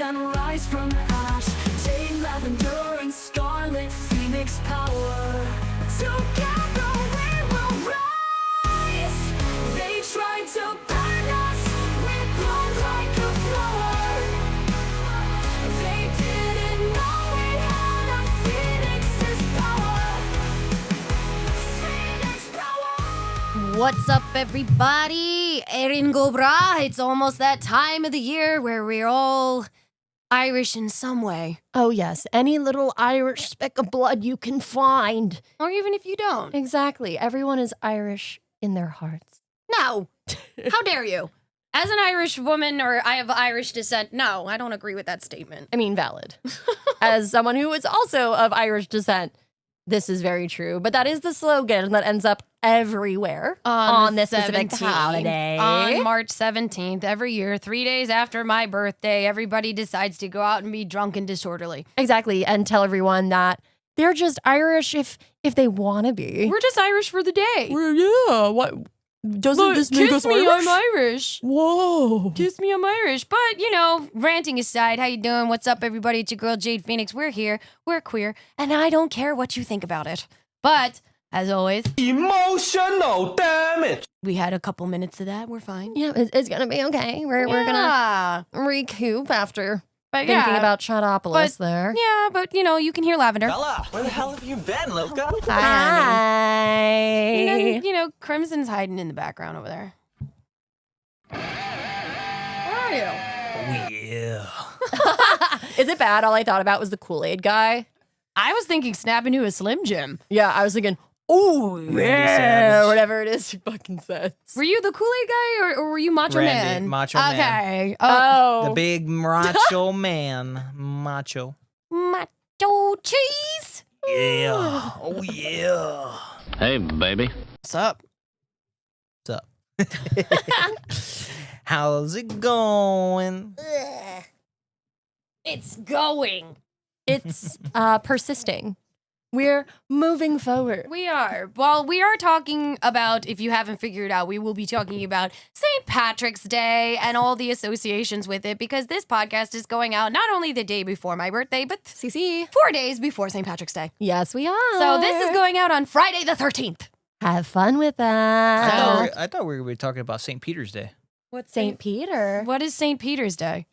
and rise from ash. Jade, lavender, and scarlet phoenix power. Together we will rise. They tried to burn us, we bloom like a flower. They didn't know we had a phoenix's power. Phoenix power. What's up, everybody? Erin Gobra. It's almost that time of the year where we're all Irish in some way. Oh, yes. Any little Irish speck of blood you can find. Or even if you don't. Exactly. Everyone is Irish in their hearts. No. How dare you? As an Irish woman, or I have Irish descent, no, I don't agree with that statement. I mean, valid. As someone who is also of Irish descent, this is very true. But that is the slogan that ends up everywhere on this specific 17th, holiday. On March 17th, every year, 3 days after my birthday, everybody decides to go out and be drunk and disorderly. Exactly. And tell everyone that they're just Irish if they want to be. We're just Irish for the day. Yeah. What? Doesn't this make us Irish? I'm Irish. Whoa. Kiss me, I'm Irish. But, you know, ranting aside, how you doing? What's up, everybody? It's your girl, Jade Feinics. We're here. We're queer. And I don't care what you think about it. But, as always, emotional damage. we had a couple minutes of that. We're fine. Yeah, it's going to be okay. We're going to recoup after But thinking yeah, about Shadowpolis there. yeah, but, you know, you can hear Lavender. Bella, where the hell have you been, Loka? Hi. And then, you know, Crimson's hiding in the background over there. Where are you? Oh, yeah. Is it bad? All I thought about was the Kool-Aid guy. I was thinking snap into a Slim Jim. Yeah, I was thinking, oh, yeah, whatever it is he fucking says. Were you the Kool-Aid guy or were you Macho Randy, Man? Macho Man. Okay. Oh. The big macho man. Macho. Macho cheese. Yeah. Oh, yeah. Hey, baby. What's up? What's up? How's it going? It's going. It's persisting. We're moving forward. We are. Well, we are talking about, if you haven't figured out, we will be talking about St. Patrick's Day and all the associations with it, because this podcast is going out not only the day before my birthday, but CC. 4 days before St. Patrick's Day. Yes, we are. So this is going out on Friday the 13th. Have fun with that. I thought we were talking about St. Peter's Day. What's St. Peter. What is St. Peter's Day?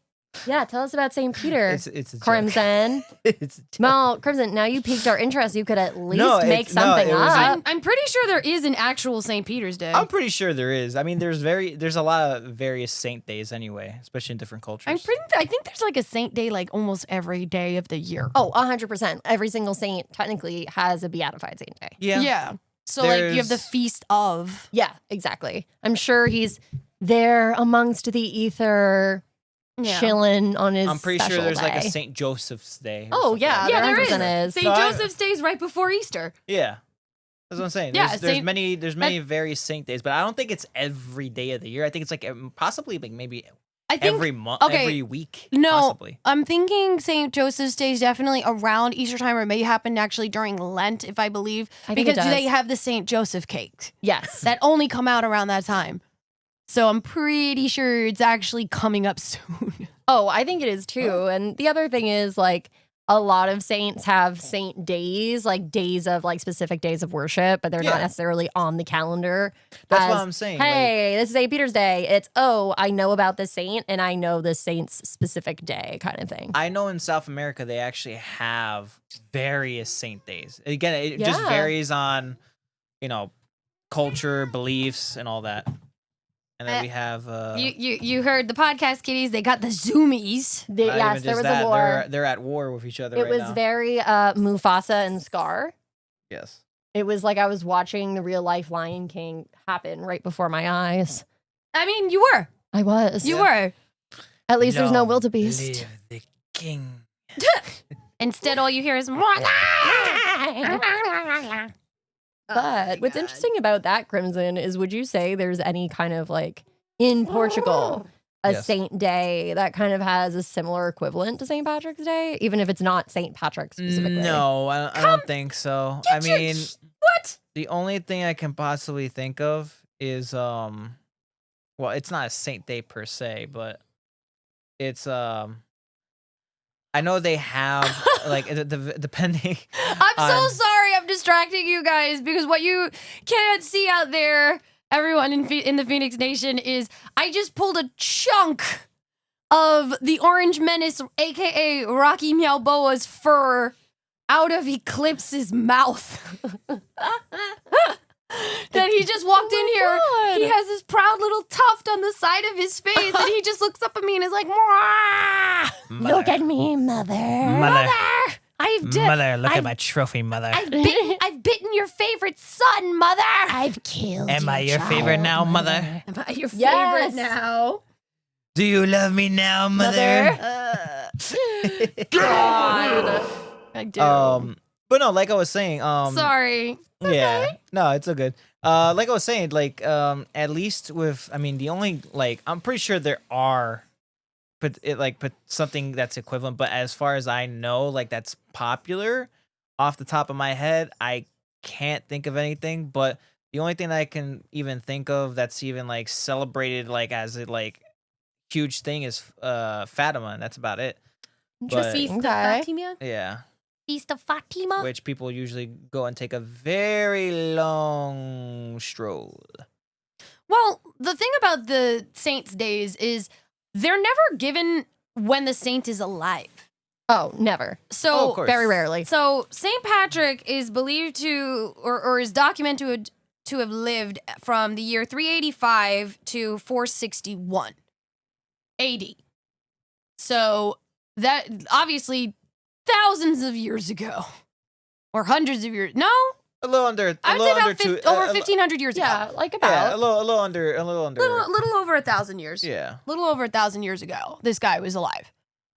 Yeah, tell us about St. Peter. It's a joke. Crimson. It's a joke. Well, Crimson, now you piqued our interest. You could at least No, make it something was up. I'm pretty sure there is an actual St. Peter's Day. I'm pretty sure there is. I mean, there's a lot of various saint days anyway, especially in different cultures. I think there's like a saint day like almost every day of the year. Oh, 100%. Every single saint technically has a beatified saint day. Yeah. Yeah. So like you have the There's- feast of. Yeah, exactly. I'm sure he's there amongst the ether, Yeah. chilling on his I'm pretty sure special there's like a day. St. Joseph's Day. or Oh, something yeah, like Yeah, that. there 100% is. is. St. So I- Joseph's Day is right before Easter. Yeah. That's what I'm saying. Yeah, There's Saint- many various saint days, but I don't think it's every day of the year. I think it's like possibly like maybe I think every month, okay, every week. no, Possibly. I'm thinking St. Joseph's Day is definitely around Easter time, or it may happen actually during Lent, if I believe, I think it because does. they have the St. Joseph cakes Yes. that only come out around that time. So I'm pretty sure it's actually coming up soon. Oh, I think it is too. And the other thing is like a lot of saints have saint days, like days of like specific days of worship, but they're not Yeah. necessarily on the calendar. That's as, what I'm saying. like, Hey, this is St. Peter's Day. It's, oh, I know about this saint and I know this saint's specific day kind of thing. I know in South America they actually have various saint days. Again, it just Yeah. varies on, culture, beliefs, and all that. And then we have You heard the podcast kitties, they got the zoomies. The- not yes, even there just was that, a war. They're at war with each other It right was now. very Mufasa and Scar. Yes. It was like I was watching the real life Lion King happen right before my eyes. I mean, you were. I was. You were. At least there's no Long wildebeest. live the king. Instead, all you hear is. But what's interesting about that, Crimson, is would you say there's any kind of like in Portugal a Yes. saint day that kind of has a similar equivalent to St. Patrick's Day, even if it's not St. Patrick specifically? No, I don't think so. I mean, What? the only thing I can possibly think of is well, it's not a saint day per se, but it's I know they have like depending. I'm so sorry. I'm distracting you guys because what you can't see out there, everyone in the Phoenix Nation, is I just pulled a chunk of the Orange Menace, aka Rocky Balboa's fur, out of Eclipse's mouth. That he just walked in here. God. He has this proud little tuft on the side of his face, and he just looks up at me and is like, "Mwah! Look at me, mother. Mother. I've Look at my trophy, mother. I've bitten your favorite son, mother. I've killed Am I your child, favorite now, mother? Am I your Yes. favorite now? Do you love me now, mother? God. I do. But no, like I was saying, Sorry. yeah, no, it's all good. Like I was saying, like, at least with, I mean, the only, like, I'm pretty sure there are, but something that's equivalent. But as far as I know, like, that's popular, off the top of my head, I can't think of anything. But the only thing that I can even think of that's even like celebrated, like, as a like huge thing is Fatima, and that's about it. But, Interesting. Feast of Okay. Fatima? yeah. Feast of Fatima? Which people usually go and take a very long stroll. Well, the thing about the saints' days is they're never given when the saint is alive. Oh, never. So Oh, of course. Very rarely. So Saint Patrick is believed to, or is documented to have lived from the year 385 to 461 AD. So that obviously thousands of years ago, or hundreds of years. No, A little under. I A would say little about under two. over 1,500 years Yeah, ago. like Yeah, about. a little under. A little under. Little over 1,000 years. Yeah. Little over 1,000 years ago, this guy was alive.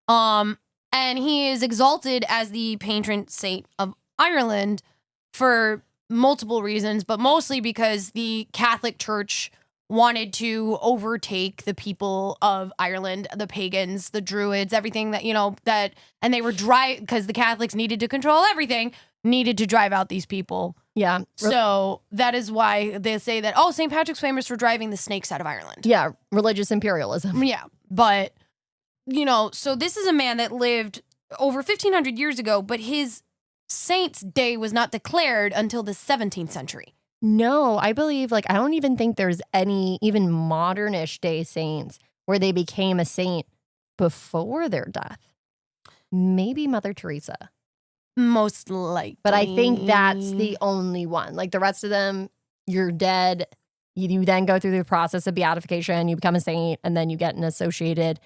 And he is exalted as the patron saint of Ireland for multiple reasons, but mostly because the Catholic Church wanted to overtake the people of Ireland, the pagans, the druids, everything that, and they were because the Catholics needed to control everything, needed to drive out these people. Yeah. So that is why they say that, St. Patrick's famous for driving the snakes out of Ireland. Yeah. Religious imperialism. Yeah, but so this is a man that lived over 1,500 years ago, but his saint's day was not declared until the 17th century. No, I believe, I don't even think there's any even modernish day saints where they became a saint before their death. Maybe Mother Teresa. Most likely. But I think that's the only one. Like the rest of them, you're dead. You then go through the process of beatification, you become a saint, and then you get an associated,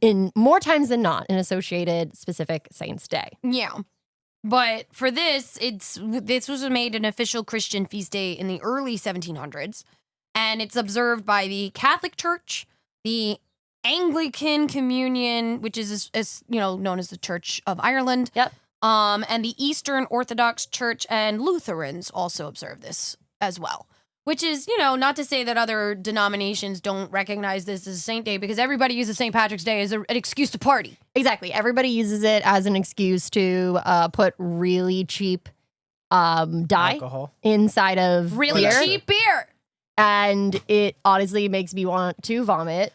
in more times than not, an associated specific saint's day. Yeah. But for this was made an official Christian feast day in the early 1700s, and it's observed by the Catholic Church, the Anglican Communion, which is known as the Church of Ireland. Yep. And the Eastern Orthodox Church and Lutherans also observe this as well. Which is, not to say that other denominations don't recognize this as a saint day, because everybody uses St. Patrick's Day as an excuse to party. Exactly. Everybody uses it as an excuse to put really cheap dye Alcohol. inside of Really beer. cheap beer. And it honestly makes me want to vomit.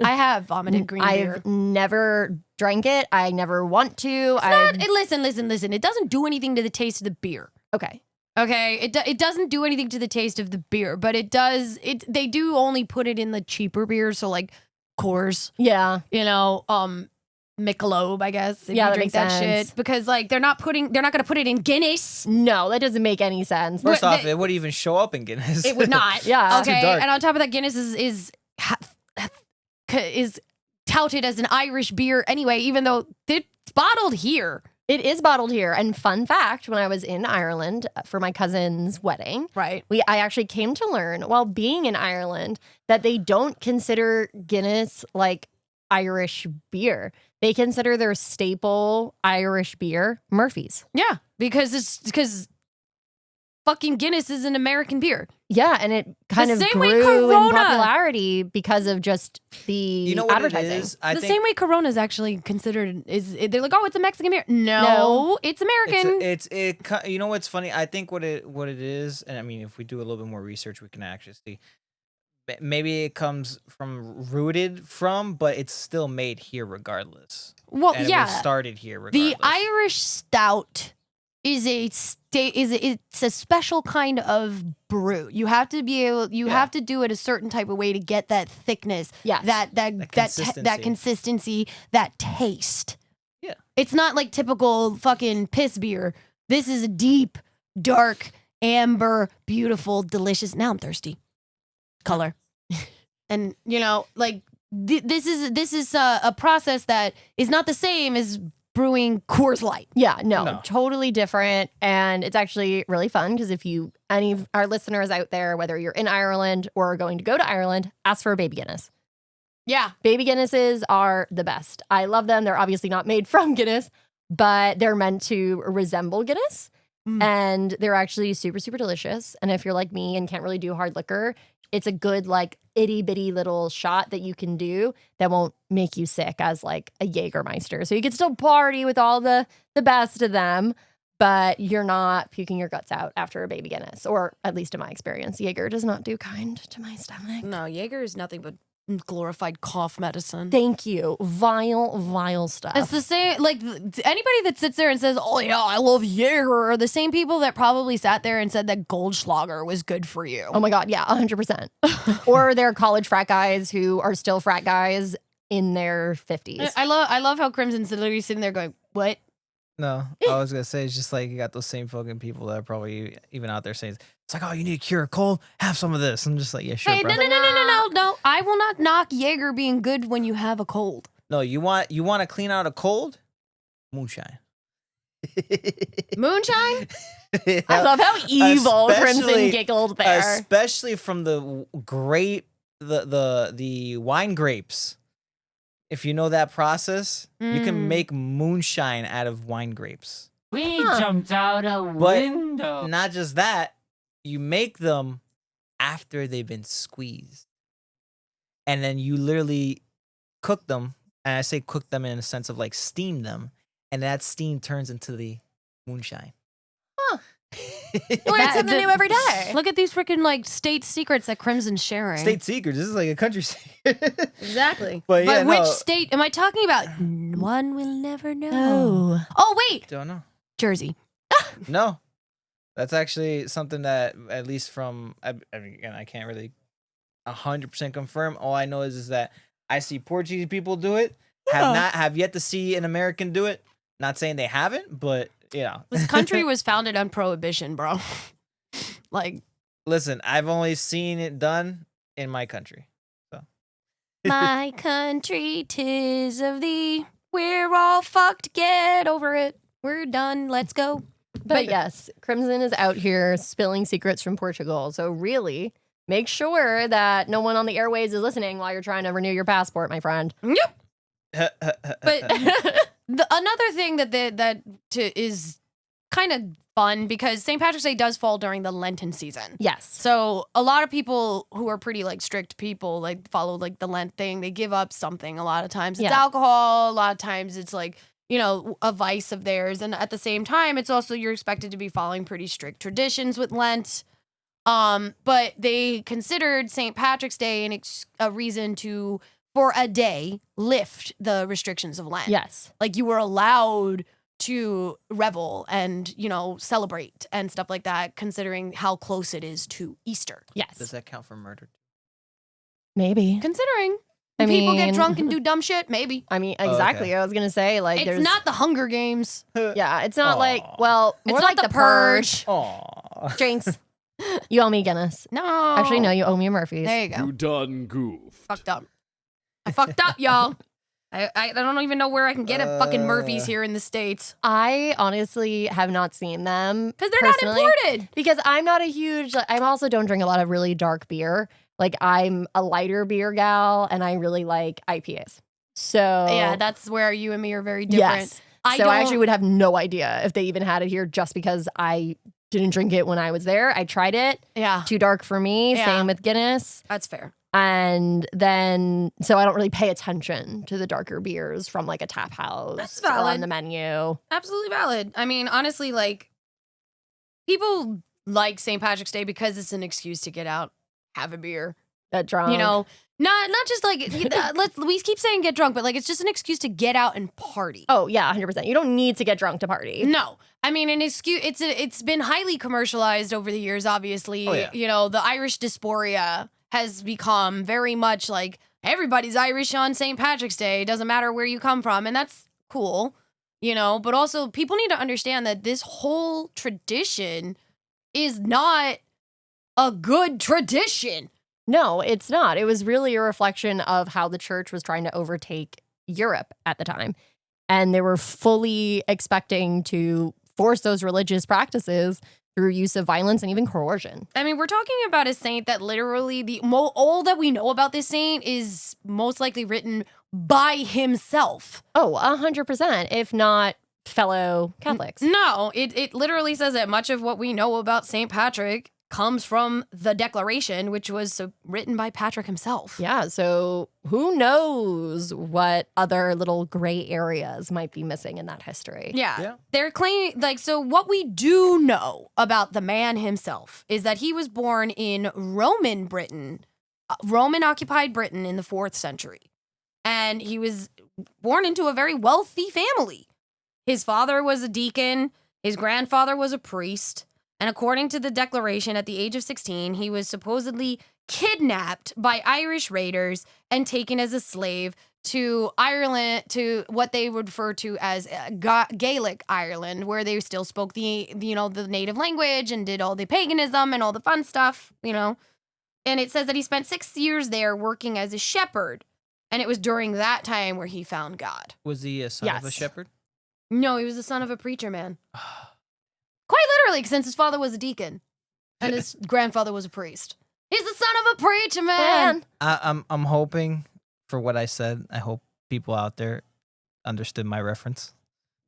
I have vomited green beer. I've never drank it. I never want to. Listen. It doesn't do anything to the taste of the beer. Okay. Okay, it doesn't do anything to the taste of the beer, but it does. They do only put it in the cheaper beers, so like Coors, Yeah. Michelob, I guess. If Yeah, you that drink makes that sense. shit, because they're not going to put it in Guinness. No, that doesn't make any sense. First off, it wouldn't even show up in Guinness. It would not. Yeah. Too Okay, dark. and on top of that, Guinness is touted as an Irish beer anyway, even though it's bottled here. It is bottled here. And fun fact, when I was in Ireland for my cousin's wedding, Right. I actually came to learn while being in Ireland that they don't consider Guinness like Irish beer. They consider their staple Irish beer Murphy's. Yeah, because fucking Guinness is an American beer. Yeah, and it kind of same way grew in Corona. popularity because of just the You know what advertising. it is? I The think same way Corona is actually considered they're like, it's a Mexican beer. No, it's American. you know what's funny? I think what it is, and I mean, if we do a little bit more research, we can actually see. maybe it comes from rooted from, but it's still made here regardless. Well, And it yeah. was started here regardless. The Irish stout is it's a special kind of brew. You have to be able have to do it a certain type of way to get that thickness, Yes. that consistency, that taste. Yeah. It's not like typical fucking piss beer. This is a deep, dark, amber, beautiful, delicious. Now I'm thirsty. Color. And like this is a process that is not the same as brewing Coors Light. Yeah, no, No. totally different. And it's actually really fun because if any of our listeners out there, whether you're in Ireland or are going to go to Ireland, ask for a baby Guinness. Yeah. Baby Guinnesses are the best. I love them. They're obviously not made from Guinness, but they're meant to resemble Guinness. And they're actually super, super delicious. And if you're like me and can't really do hard liquor, it's a good like itty bitty little shot that you can do that won't make you sick as like a Jägermeister. So you can still party with all the best of them, but you're not puking your guts out after a baby Guinness, or at least in my experience. Jaeger does not do kind to my stomach. No, Jaeger is nothing but glorified cough medicine. Thank you. Vile stuff. It's the same, like anybody that sits there and says, "Oh yeah, I love Jaeger," are the same people that probably sat there and said that Goldschlager was good for you. Oh my God, yeah, 100%. Or they're college frat guys who are still frat guys in their 50s. I love how Crimson's literally sitting there going, "What?" No, I was gonna say it's just like you got those same fucking people that are probably even out there saying it's like, oh, you need to cure a cold, have some of this. I'm just like, yeah, sure, Hey, bro. no. I will not knock Jaeger being good when you have a cold. No, you want to clean out a cold? Moonshine. Moonshine? I love how evil Crimson Especially- giggled there. Especially from the the wine grapes. If you know that process, you can make moonshine out of wine grapes. We jumped out a But window. not just that, you make them after they've been squeezed. And then you literally cook them. And I say cook them in a sense of like steam them. And that steam turns into the moonshine. Learn something new every day. Look at these freaking like state secrets that Crimson's sharing. State secrets. This is like a country secret. Exactly. But yeah, which no. state am I talking about? One will never know. Oh, wait. Don't know. Jersey. No. That's actually something that, at least from, I mean, again, I can't really 100% confirm. All I know is that I see Portuguese people do it. Have yet to see an American do it. Not saying they haven't, but you know. This country was founded on prohibition, bro. Like, Listen, I've only seen it done in my country. So. my country, 'tis of thee. We're all fucked. Get over it. We're done. Let's go. But yes, Crimson is out here spilling secrets from Portugal. So really, make sure that no one on the airwaves is listening while you're trying to renew your passport, my friend. Yep. But another thing is kind of fun because St. Patrick's Day does fall during the Lenten season. Yes. So a lot of people who are pretty like strict people like follow like the Lent thing. They give up something. A lot of times it's Yeah. alcohol. A lot of times it's like, a vice of theirs. And at the same time, it's also you're expected to be following pretty strict traditions with Lent. But they considered St. Patrick's Day a reason to, for a day, lift the restrictions of Lent. Yes. Like you were allowed to revel and, celebrate and stuff like that, considering how close it is to Easter. Yes. Does that count for murder? Maybe. Considering I people get mean- drunk and do dumb shit, maybe. I mean, exactly. okay. I was gonna say like It's there's not the Hunger Games. Yeah, it's not like Aw. well, It's more not like the the Purge. Aw. Drinks. You owe me Guinness. No. Actually, no, you owe me a Murphy's. There you go. You done goof. Fucked up. I fucked up, y'all. I don't even know where I can get a fucking Murphy's here in the States. I honestly have not seen them Because they're not personally. imported. Because I'm not a huge. I also don't drink a lot of really dark beer. Like I'm a lighter beer gal, and I really like IPAs. So Yeah, that's where you and me are very different. yes. I So I don't- actually would have no idea if they even had it here, just because I didn't drink it when I was there. I tried it. Yeah, Too dark for me. Yeah. Same with Guinness. that's fair. And then, so I don't really pay attention to the darker beers from like a tap house That's or valid. on the menu. Absolutely valid. I mean, honestly, like, people like St. Patrick's Day because it's an excuse to get out, have a beer, Get drunk. You know, not just like we keep saying get drunk, but like it's just an excuse to get out and party. Oh yeah, 100%. You don't need to get drunk to party. No, I mean an excuse. It's been highly commercialized over the years. Obviously, Oh, yeah. you know, the Irish dysphoria has become very much like everybody's Irish on St. Patrick's Day. It doesn't matter where you come from, and that's cool, you know. But also, people need to understand that this whole tradition is not a good tradition. No, it's not. It was really a reflection of how the church was trying to overtake Europe at the time. And they were fully expecting to force those religious practices through use of violence and even coercion. I mean, we're talking about a saint that literally all that we know about this saint is most likely written by himself. Oh, 100%, if not fellow Catholics. No, it literally says that much of what we know about St. Patrick comes from the Declaration, which was written by Patrick himself. Yeah, so who knows what other little gray areas might be missing in that history. Yeah. They're claiming, like, so what we do know about the man himself is that he was born in Roman Britain, Roman-occupied Britain in the 4th century. And he was born into a very wealthy family. His father was a deacon, his grandfather was a priest, and according to the Declaration, at the age of 16, he was supposedly kidnapped by Irish raiders and taken as a slave to Ireland, to what they would refer to as Gaelic Ireland, where they still spoke the native language and did all the paganism and all the fun stuff, you know. And it says that he spent 6 years there working as a shepherd, and it was during that time where he found God. Was he a son of a Yes. shepherd? No, he was the son of a preacher man. Quite literally, since his father was a deacon and his grandfather was a priest. He's the son of a preacher man. I'm hoping for what I said. I hope people out there understood my reference.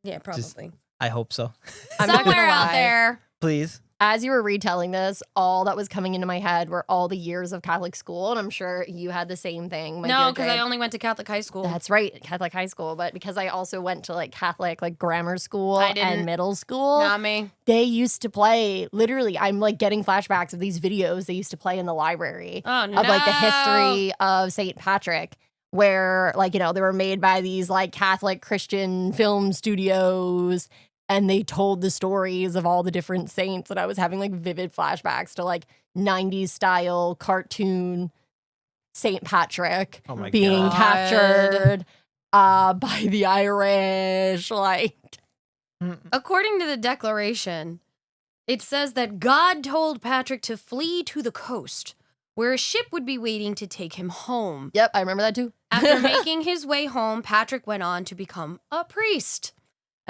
Yeah, probably. I hope so. I'm not gonna Somewhere out lie. there. Please. As you were retelling this, all that was coming into my head were all the years of Catholic school, and I'm sure you had the same thing. my No, dear because Jade. I only went to Catholic high school. That's right, Catholic high school. But because I also went to like Catholic like grammar school I didn't. and middle school, Not me. they used to play. Literally, I'm like getting flashbacks of these videos they used to play in the library Oh, no. of like the history of St. Patrick, where like they were made by these like Catholic Christian film studios. And they told the stories of all the different saints, and I was having like vivid flashbacks to like 90s style cartoon St. Patrick Oh my being God. captured by the Irish. Like, According to the Declaration, it says that God told Patrick to flee to the coast, where a ship would be waiting to take him home. yep, I remember that too. After making his way home, Patrick went on to become a priest.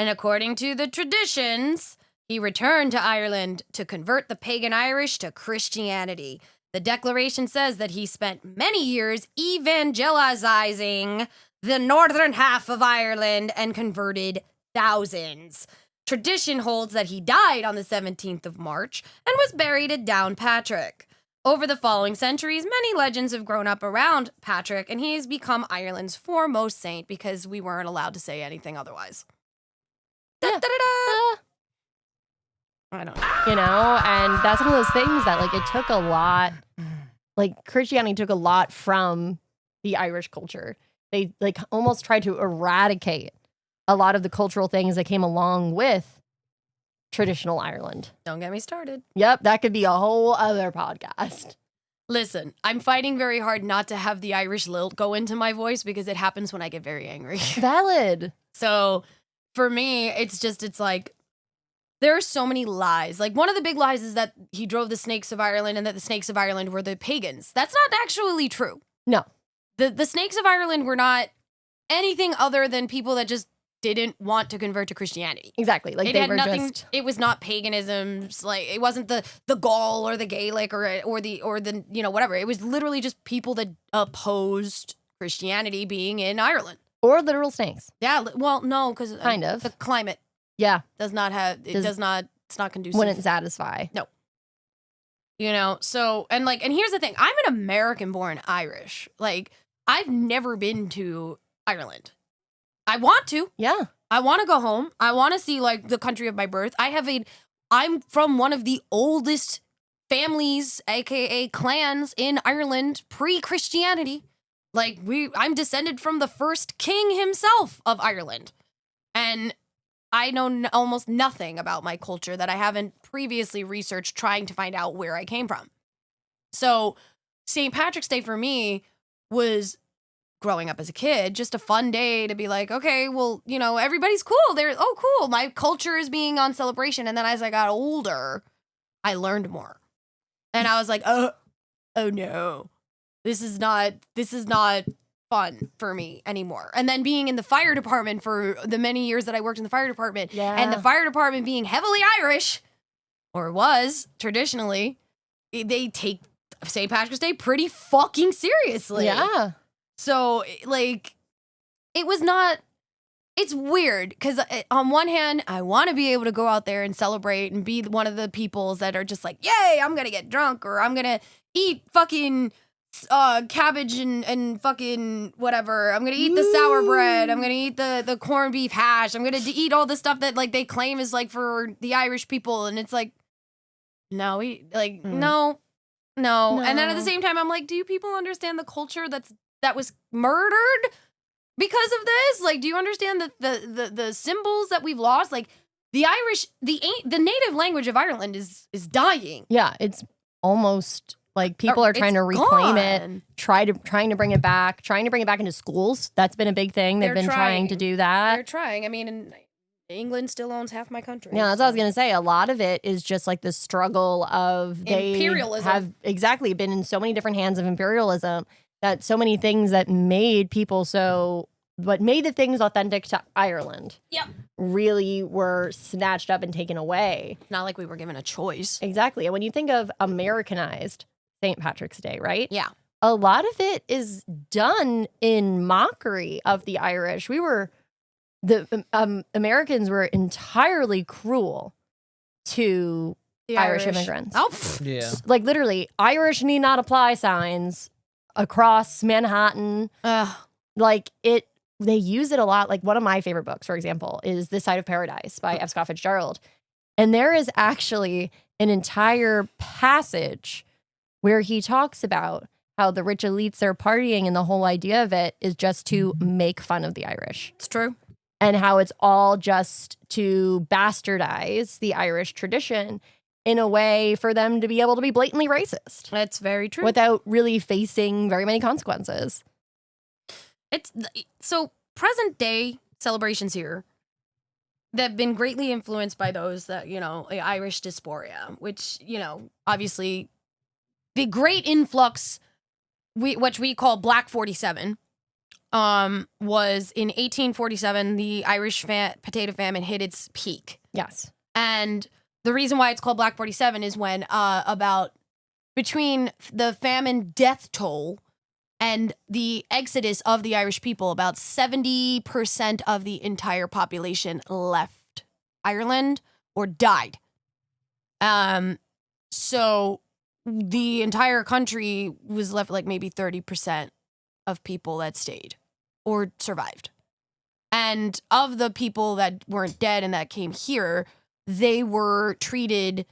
And according to the traditions, he returned to Ireland to convert the pagan Irish to Christianity. The Declaration says that he spent many years evangelizing the northern half of Ireland and converted thousands. Tradition holds that he died on the 17th of March and was buried at Downpatrick. Over the following centuries, many legends have grown up around Patrick, and he has become Ireland's foremost saint because we weren't allowed to say anything otherwise. Yeah. Da-da-da-da. I don't know. And that's one of those things that like it took a lot, like Christianity took a lot from the Irish culture. They like almost tried to eradicate a lot of the cultural things that came along with traditional Ireland. Don't get me started. Yep, that could be a whole other podcast. Listen, I'm fighting very hard not to have the Irish lilt go into my voice because it happens when I get very angry. Valid. So for me, it's like, there are so many lies. Like, one of the big lies is that he drove the Snakes of Ireland and that the Snakes of Ireland were the pagans. That's not actually true. No. The Snakes of Ireland were not anything other than people that just didn't want to convert to Christianity. Exactly. Like It they had were nothing. just It was not paganism. Like, it wasn't the Gaul or the Gaelic or the whatever. It was literally just people that opposed Christianity being in Ireland. or literal snakes. Yeah. Well, no, because Kind of. the climate Yeah, does not have. It Does- does not. It's not conducive. wouldn't satisfy. So and here's the thing. I'm an American-born Irish. Like, I've never been to Ireland. I want to. Yeah. I want to go home. I want to see like the country of my birth. I'm from one of the oldest families, aka clans, in Ireland pre-Christianity. Like I'm descended from the first king himself of Ireland, and I know almost nothing about my culture that I haven't previously researched, trying to find out where I came from. So St. Patrick's Day for me was, growing up as a kid, just a fun day to be like, okay, well, you know, everybody's cool. They're, oh, cool. My culture is being on celebration. And then as I got older, I learned more. And I was like, oh no, this is not fun for me anymore. And then being in the fire department for the many years that I worked in the fire department, and the fire department being heavily Irish, or was traditionally, they take St. Patrick's Day pretty fucking seriously. Yeah. So, like, it's weird because on one hand, I want to be able to go out there and celebrate and be one of the peoples that are just like, yay, I'm going to get drunk, or I'm going to eat fucking cabbage and fucking whatever. I'm going to eat the sour bread. I'm going to eat the corned beef hash. I'm going to eat all the stuff that, like, they claim is, like, for the Irish people. And it's like, no. And then at the same time, I'm like, do you people understand the culture that was murdered because of this? Like, do you understand the symbols that we've lost? Like, the Irish, the native language of Ireland is dying. Yeah, it's almost like people are trying to reclaim it, trying to bring it back into schools. That's been a big thing. They've been trying to do that. They're trying. I mean, England still owns half my country. Yeah, that's what I was going to say. A lot of it is just like the struggle of imperialism. They have exactly been in so many different hands of imperialism that so many things that made people what made the things authentic to Ireland really were snatched up and taken away. Not like we were given a choice. Exactly. And when you think of Americanized St. Patrick's Day, right? Yeah. A lot of it is done in mockery of the Irish. The Americans were entirely cruel to The Irish immigrants. Oh, Yeah. Like literally, Irish need not apply signs across Manhattan. Like they use it a lot. Like one of my favorite books, for example, is This Side of Paradise by F. Scott Fitzgerald. And there is actually an entire passage where he talks about how the rich elites are partying, and the whole idea of it is just to make fun of the Irish. it's true. And how it's all just to bastardize the Irish tradition in a way for them to be able to be blatantly racist That's very true. without really facing very many consequences. So present day celebrations here that have been greatly influenced by those that, you know, Irish dysphoria, which, you know, obviously the great influx, which we call Black 47, was in 1847. The Irish potato famine hit its peak. Yes. And the reason why it's called Black 47 is when between the famine death toll and the exodus of the Irish people, about 70% of the entire population left Ireland or died. So the entire country was left like maybe 30% of people that stayed or survived. And of the people that weren't dead and that came here, they were treated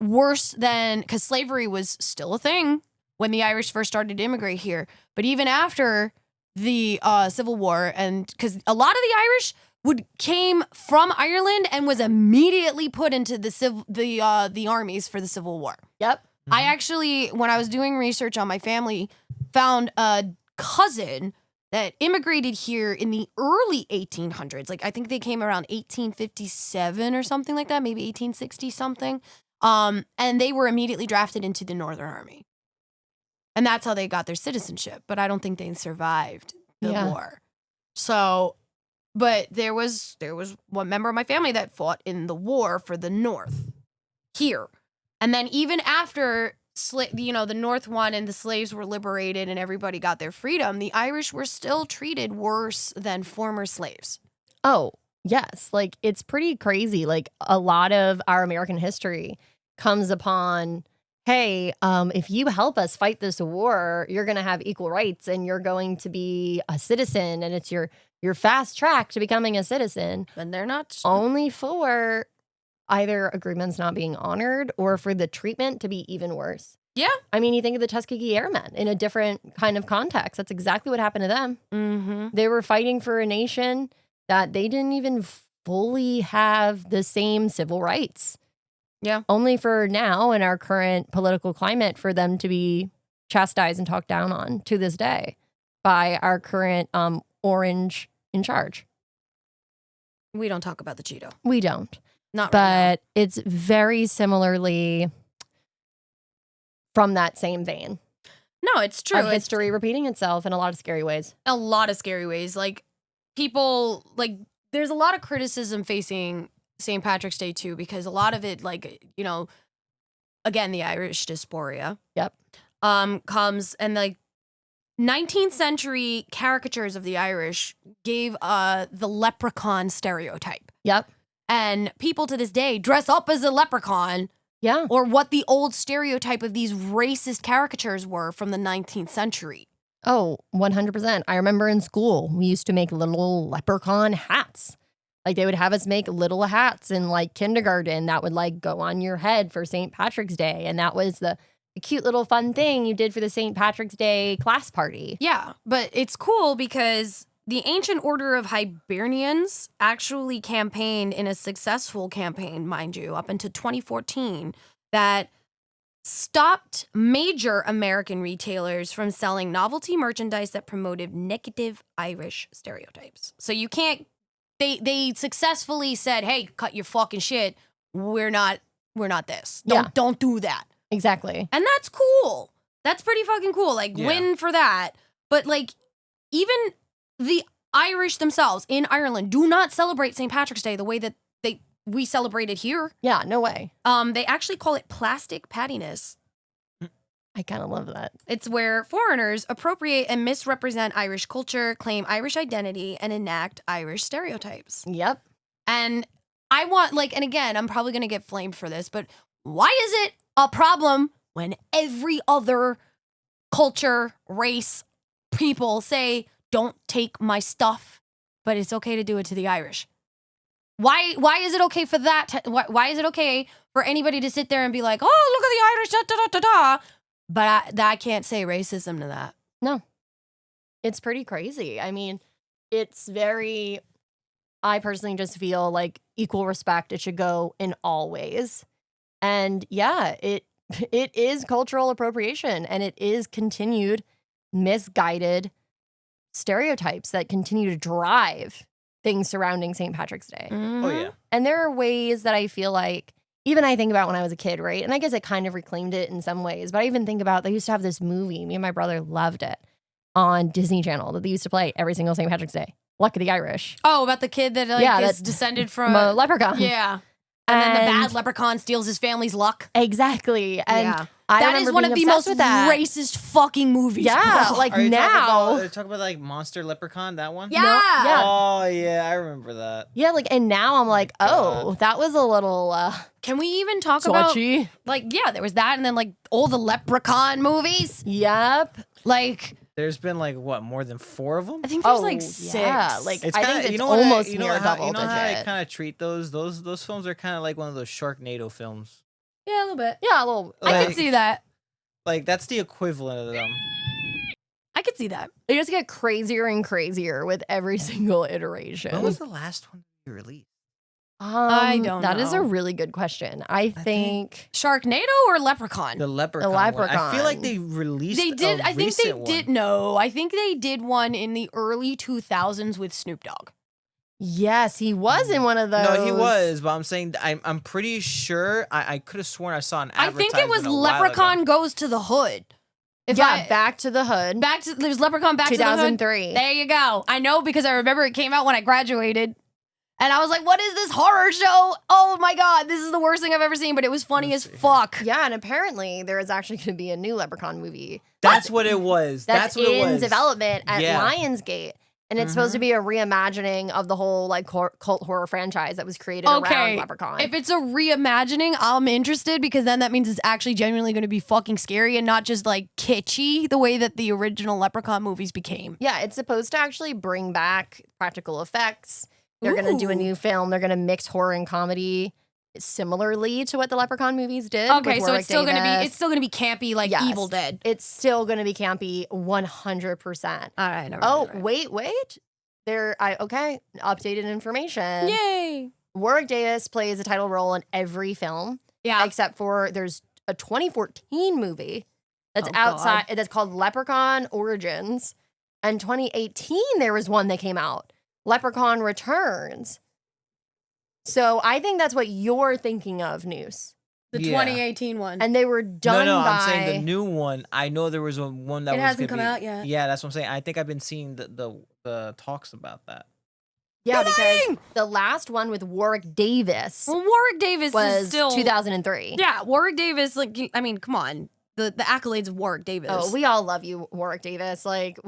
worse than, because slavery was still a thing when the Irish first started to immigrate here. But even after the Civil War, and because a lot of the Irish came from Ireland and was immediately put into the armies for the Civil War. Yep. I actually, when I was doing research on my family, found a cousin that immigrated here in the early 1800s. Like, I think they came around 1857 or something like that, maybe 1860 something. And they were immediately drafted into the Northern Army. And that's how they got their citizenship. But I don't think they survived the war. So, but there was one member of my family that fought in the war for the North here. And then even after the North won and the slaves were liberated and everybody got their freedom, the Irish were still treated worse than former slaves. Oh, yes. Like, it's pretty crazy. Like, a lot of our American history comes upon, hey, if you help us fight this war, you're going to have equal rights and you're going to be a citizen, and it's your fast track to becoming a citizen. And they're not. Only for either agreements not being honored or for the treatment to be even worse. Yeah. I mean, you think of the Tuskegee Airmen in a different kind of context. That's exactly what happened to them. Mm-hmm. They were fighting for a nation that they didn't even fully have the same civil rights. Yeah. Only for now in our current political climate for them to be chastised and talked down on to this day by our current orange in charge. We don't talk about the Cheeto. We don't. Not right But it's very similarly from that same vein. now. No, it's true. Of It's history repeating itself in a lot of scary ways. a lot of scary ways. Like people, like there's a lot of criticism facing St. Patrick's Day too, because a lot of it, like, you know, again, the Irish dysphoria. Yep. Comes and like 19th century caricatures of the Irish gave the leprechaun stereotype. Yep. And people to this day dress up as a leprechaun, Yeah. or what the old stereotype of these racist caricatures were from the 19th century. Oh, 100%. I remember in school, we used to make little leprechaun hats. Like they would have us make little hats in like kindergarten that would like go on your head for St. Patrick's Day. And that was the cute little fun thing you did for the St. Patrick's Day class party. Yeah, but it's cool because the ancient order of Hibernians actually campaigned in a successful campaign, mind you, up until 2014, that stopped major American retailers from selling novelty merchandise that promoted negative Irish stereotypes. So you can't, they successfully said, hey, cut your fucking shit. We're not this. Yeah. Don't do that. Exactly. And that's cool. That's pretty fucking cool. Like, Yeah. win for that. But, like, even the Irish themselves in Ireland do not celebrate St. Patrick's Day the way that we celebrate it here. Yeah, no way. They actually call it plastic pattiness. I kind of love that. It's where foreigners appropriate and misrepresent Irish culture, claim Irish identity, and enact Irish stereotypes. Yep. And I want, like, and again, I'm probably going to get flamed for this, but why is it a problem when every other culture, race, people say, don't take my stuff, but it's okay to do it to the Irish? Why is it okay for that? Why is it okay for anybody to sit there and be like, oh, look at the Irish, da da da da da? But I can't say racism to that. No. It's pretty crazy. I mean, it's very, I personally just feel like equal respect. It should go in all ways. And yeah, it is cultural appropriation and it is continued misguided stereotypes that continue to drive things surrounding St. Patrick's Day. Oh yeah. And there are ways that I feel like, even I think about when I was a kid, right? And I guess it kind of reclaimed it in some ways, but I even think about, they used to have this movie, me and my brother loved it, on Disney Channel that they used to play every single St. Patrick's Day. Luck of the Irish. Oh, about the kid that, like, Yeah, is that's descended from From a leprechaun. Yeah. And then the And- bad leprechaun steals his family's luck. Exactly. And Yeah. I That remember is one of being the obsessed most with that. racist fucking movies. Yeah, bro. like Are you now. talking about like Monster Leprechaun, that one? Yeah. Yeah. Oh yeah, I remember that. Yeah, like, and now I'm like, oh, God. that was a little Can we even talk about, touchy. like, yeah, there was that, and then, like, all the leprechaun movies? Yep. Like, There's been like what, more than 4 of them? I think there's, Oh, like, 6. yeah, like, It's I kinda, think it's you know what almost you know near how, double you know how I digit. kind of treat those films are kind of like one of those Sharknado films. Yeah, a little bit. Yeah, a little. I Like- could see that. Like that's the equivalent of them. I could see that. They just get crazier and crazier with every single iteration. When was the last one to be released? I don't That is a know. really good question. I think Sharknado or Leprechaun? The Leprechaun. one. I feel Leprechaun. like they released. They did. A I think they recent did. one. No, I think they did one in the early 2000s with Snoop Dogg. yes, he was in one of those. No, he was, but I'm saying I'm pretty sure I could have sworn I saw an I advertisement. think it was a while ago. Leprechaun Goes to the Hood. If Yeah, I- Back to the Hood. back to there's Leprechaun Back to the Hood. 2003. There you go. I know because I remember it came out when I graduated. And I was like, what is this horror show? Oh my God, this is the worst thing I've ever seen, but it was funny Let's as see. fuck. Yeah, and apparently there is actually going to be a new Leprechaun movie That's what it was. that's what it in was. development at Yeah. Lionsgate. And it's supposed to be a reimagining of the whole like cult horror franchise that was created around Okay, Leprechaun. if it's a reimagining, I'm interested because then that means it's actually genuinely going to be fucking scary and not just like kitschy the way that the original Leprechaun movies became. Yeah, it's supposed to actually bring back practical effects. They're going to do a Ooh. new film. They're going to mix horror and comedy. similarly to what the Leprechaun movies did. Okay, with so Warwick it's still Davis. gonna be campy like Yes. Evil Dead. It's still gonna be campy 100%. All right. Oh, wait. Updated information. Yay! Warwick Davis plays a title role in every film, Yeah. except for there's a 2014 movie that's Oh, outside, that's called Leprechaun Origins. And 2018, there was one that came out, Leprechaun Returns. So I think that's what you're thinking of, Noose. The Yeah. 2018 one. And they were done no, by. I'm saying the new one. I know there was one that It was hasn't gonna come be- out yet. Yeah, that's what I'm saying. I think I've been seeing the talks about that. Yeah, You're because lying! the last one with Warwick Davis Well, Warwick Davis is was still 2003. Yeah, Warwick Davis. Like, I mean, come on. The accolades of Warwick Davis. Oh, we all love you, Warwick Davis. Like,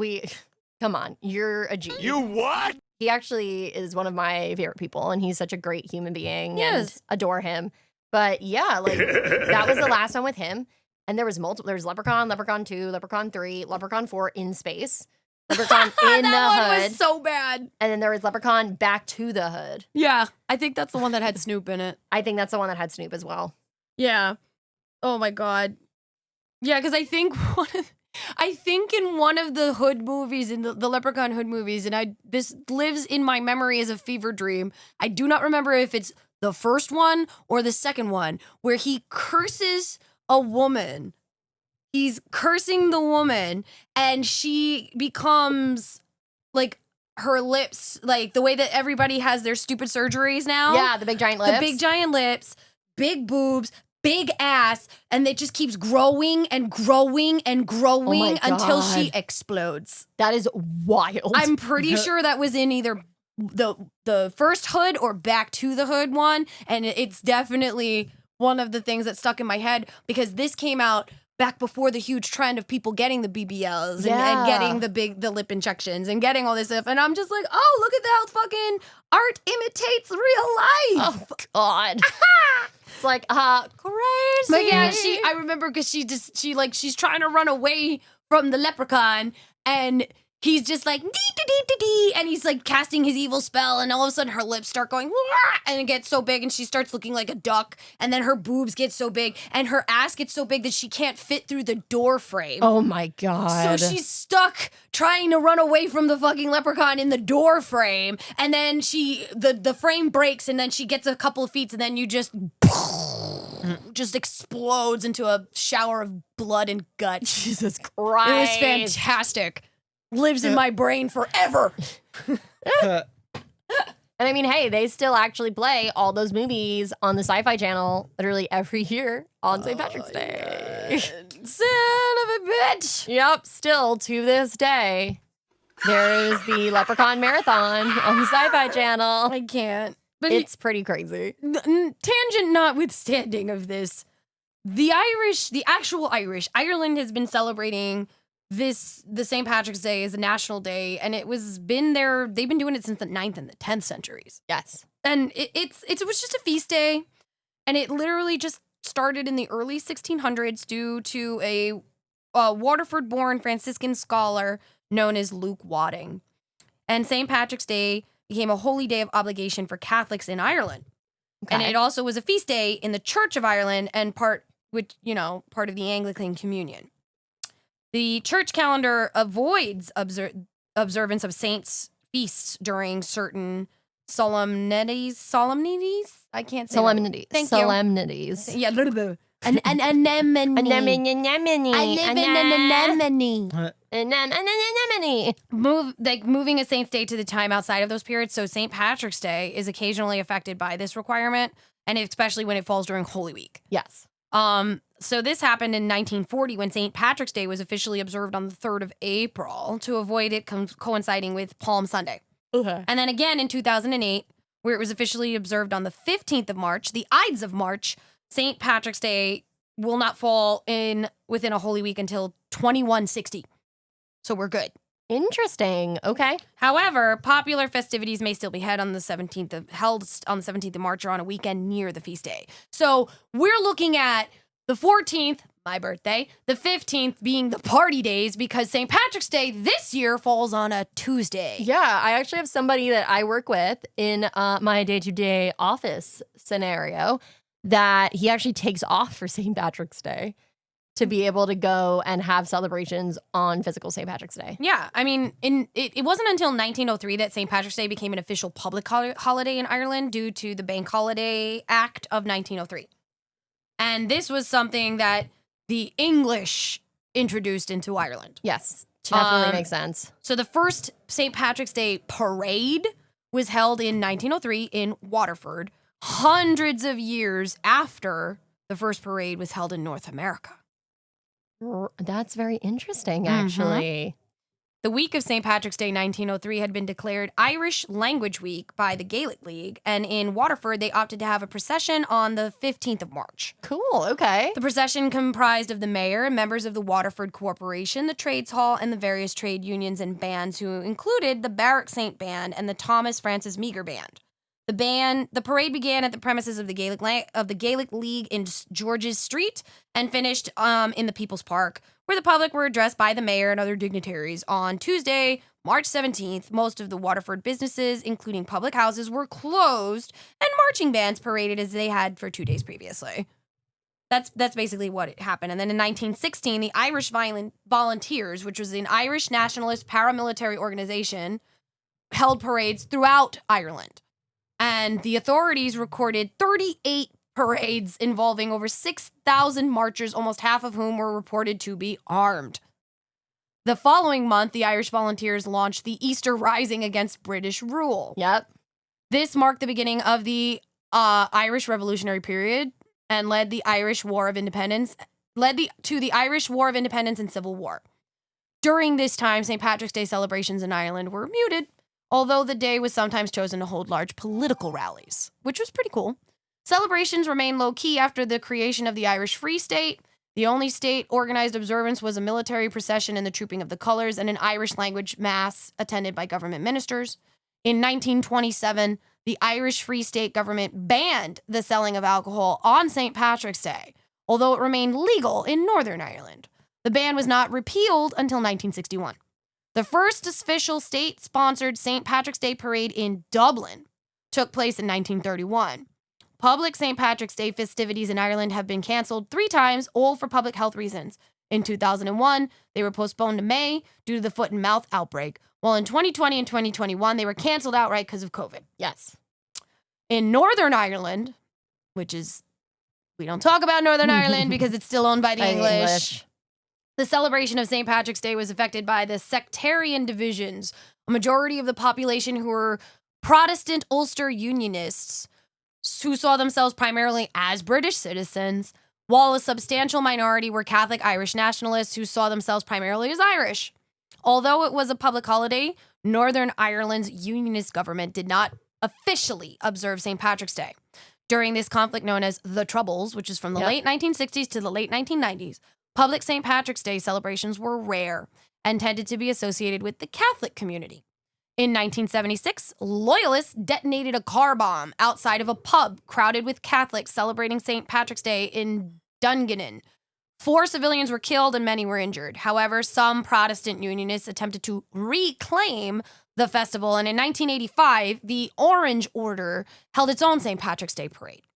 come on, you're a G. You what? He actually is one of my favorite people, and he's such a great human being. Yes. And adore him. But yeah, like that was the last one with him. And there was multiple. There's Leprechaun, Leprechaun 2, Leprechaun 3, Leprechaun 4 in space, Leprechaun in the that one hood, was so bad. and then there was Leprechaun Back to the Hood. Yeah, I think that's the one that had Snoop in it. I think that's the one that had Snoop as well. Yeah. Oh my god. Yeah, because I think in one of the Hood movies, in the Leprechaun Hood movies, and this lives in my memory as a fever dream. I do not remember if it's the first one or the second one, where he curses a woman. He's cursing the woman, and she becomes like her lips, like the way that everybody has their stupid surgeries now. Yeah, the big giant lips. The big giant lips, big boobs, big ass, and it just keeps growing and growing and growing until she God. explodes. That is wild. I'm pretty sure that was in either the first Hood or Back to the Hood one, and it's definitely one of the things that stuck in my head because this came out back before the huge trend of people getting the BBLs and Yeah. getting the lip injections and getting all this stuff, and I'm just like, oh, look at how fucking art imitates real life. Oh God. It's like crazy. But yeah, I remember because she's trying to run away from the leprechaun, and he's just like dee dee dee dee dee, and he's like casting his evil spell, and all of a sudden her lips start going wah, and it gets so big, and she starts looking like a duck, and then her boobs get so big, and her ass gets so big that she can't fit through the door frame. Oh my God. So she's stuck trying to run away from the fucking leprechaun in the door frame, and then the frame breaks, and then she gets a couple of feet, and then you just explodes into a shower of blood and guts. Jesus It Christ. was fantastic. Lives in my brain forever. And I mean, hey, they still actually play all those movies on the Sci-Fi Channel literally every year on St. Patrick's Day. Son of a bitch. Yep, still to this day, there is the Leprechaun Marathon on the Sci-Fi Channel. I can't. But It's pretty crazy. tangent notwithstanding of this, the actual Irish, Ireland has been celebrating the St. Patrick's Day as a national day, and they've been doing it since the 9th and the 10th centuries. Yes. And it was just a feast day, and it literally just started in the early 1600s due to a Waterford-born Franciscan scholar known as Luke Wadding. And St. Patrick's Day became a holy day of obligation for Catholics in Ireland. And it also was a feast day in the Church of Ireland and part of the Anglican Communion. The church calendar avoids observance of saints' feasts during certain solemnities. I can't say that. Solemnities. Thank you. Solemnities. Yeah, an anemone. Anemone. I live in an anemone. Anemone. Moving a saint's day to the time outside of those periods. So St. Patrick's Day is occasionally affected by this requirement, and especially when it falls during Holy Week. Yes. So this happened in 1940 when St. Patrick's Day was officially observed on the 3rd of April to avoid it coinciding with Palm Sunday. Okay. And then again in 2008, where it was officially observed on the 15th of March, the Ides of March, St. Patrick's Day will not fall within a Holy Week until 2160. So we're good. Interesting. Okay. However, popular festivities may still be held on the 17th of March or on a weekend near the feast day. So we're looking at the 14th, my birthday. The 15th being the party days because St. Patrick's Day this year falls on a Tuesday. Yeah, I actually have somebody that I work with in my day-to-day office scenario that he actually takes off for St. Patrick's Day to be able to go and have celebrations on physical St. Patrick's Day. Yeah, I mean, it wasn't until 1903 that St. Patrick's Day became an official public holiday in Ireland due to the Bank Holiday Act of 1903. And this was something that the English introduced into Ireland. Yes, definitely makes sense. So the first St. Patrick's Day parade was held in 1903 in Waterford, hundreds of years after the first parade was held in North America. That's very interesting, actually. The week of St. Patrick's Day 1903 had been declared Irish Language Week by the Gaelic League, and in Waterford they opted to have a procession on the 15th of March. Cool, okay. The procession comprised of the mayor and members of the Waterford Corporation, the Trades Hall, and the various trade unions and bands who included the Barrack Saint Band and the Thomas Francis Meagher Band. The parade began at the premises of the Gaelic League in George's Street and finished in the People's Park, where the public were addressed by the mayor and other dignitaries. On Tuesday, March 17th, most of the Waterford businesses, including public houses, were closed, and marching bands paraded as they had for 2 days previously. That's basically what happened. And then in 1916, the Irish Volunteers, which was an Irish nationalist paramilitary organization, held parades throughout Ireland. And the authorities recorded 38 parades involving over 6,000 marchers, almost half of whom were reported to be armed. The following month, the Irish Volunteers launched the Easter Rising against British rule. Yep. This marked the beginning of the Irish Revolutionary period and led to the Irish War of Independence and Civil War. During this time, St. Patrick's Day celebrations in Ireland were muted, although the day was sometimes chosen to hold large political rallies, which was pretty cool. Celebrations remained low-key after the creation of the Irish Free State. The only state-organized observance was a military procession and the trooping of the colors and an Irish language mass attended by government ministers. In 1927, the Irish Free State government banned the selling of alcohol on St. Patrick's Day, although it remained legal in Northern Ireland. The ban was not repealed until 1961. The first official state-sponsored St. Patrick's Day parade in Dublin took place in 1931. Public St. Patrick's Day festivities in Ireland have been canceled 3 times, all for public health reasons. In 2001, they were postponed to May due to the foot and mouth outbreak, while in 2020 and 2021, they were canceled outright because of COVID. Yes. In Northern Ireland, we don't talk about Northern Ireland because it's still owned by the English. The celebration of St. Patrick's Day was affected by the sectarian divisions. A majority of the population who were Protestant Ulster Unionists, who saw themselves primarily as British citizens, while a substantial minority were Catholic Irish nationalists who saw themselves primarily as Irish. Although it was a public holiday, Northern Ireland's Unionist government did not officially observe St. Patrick's Day. During this conflict known as the Troubles, which is from the late 1960s to the late 1990s, public St. Patrick's Day celebrations were rare and tended to be associated with the Catholic community. In 1976, Loyalists detonated a car bomb outside of a pub crowded with Catholics celebrating St. Patrick's Day in Dungannon. 4 civilians were killed and many were injured. However, some Protestant Unionists attempted to reclaim the festival, and in 1985, the Orange Order held its own St. Patrick's Day parade.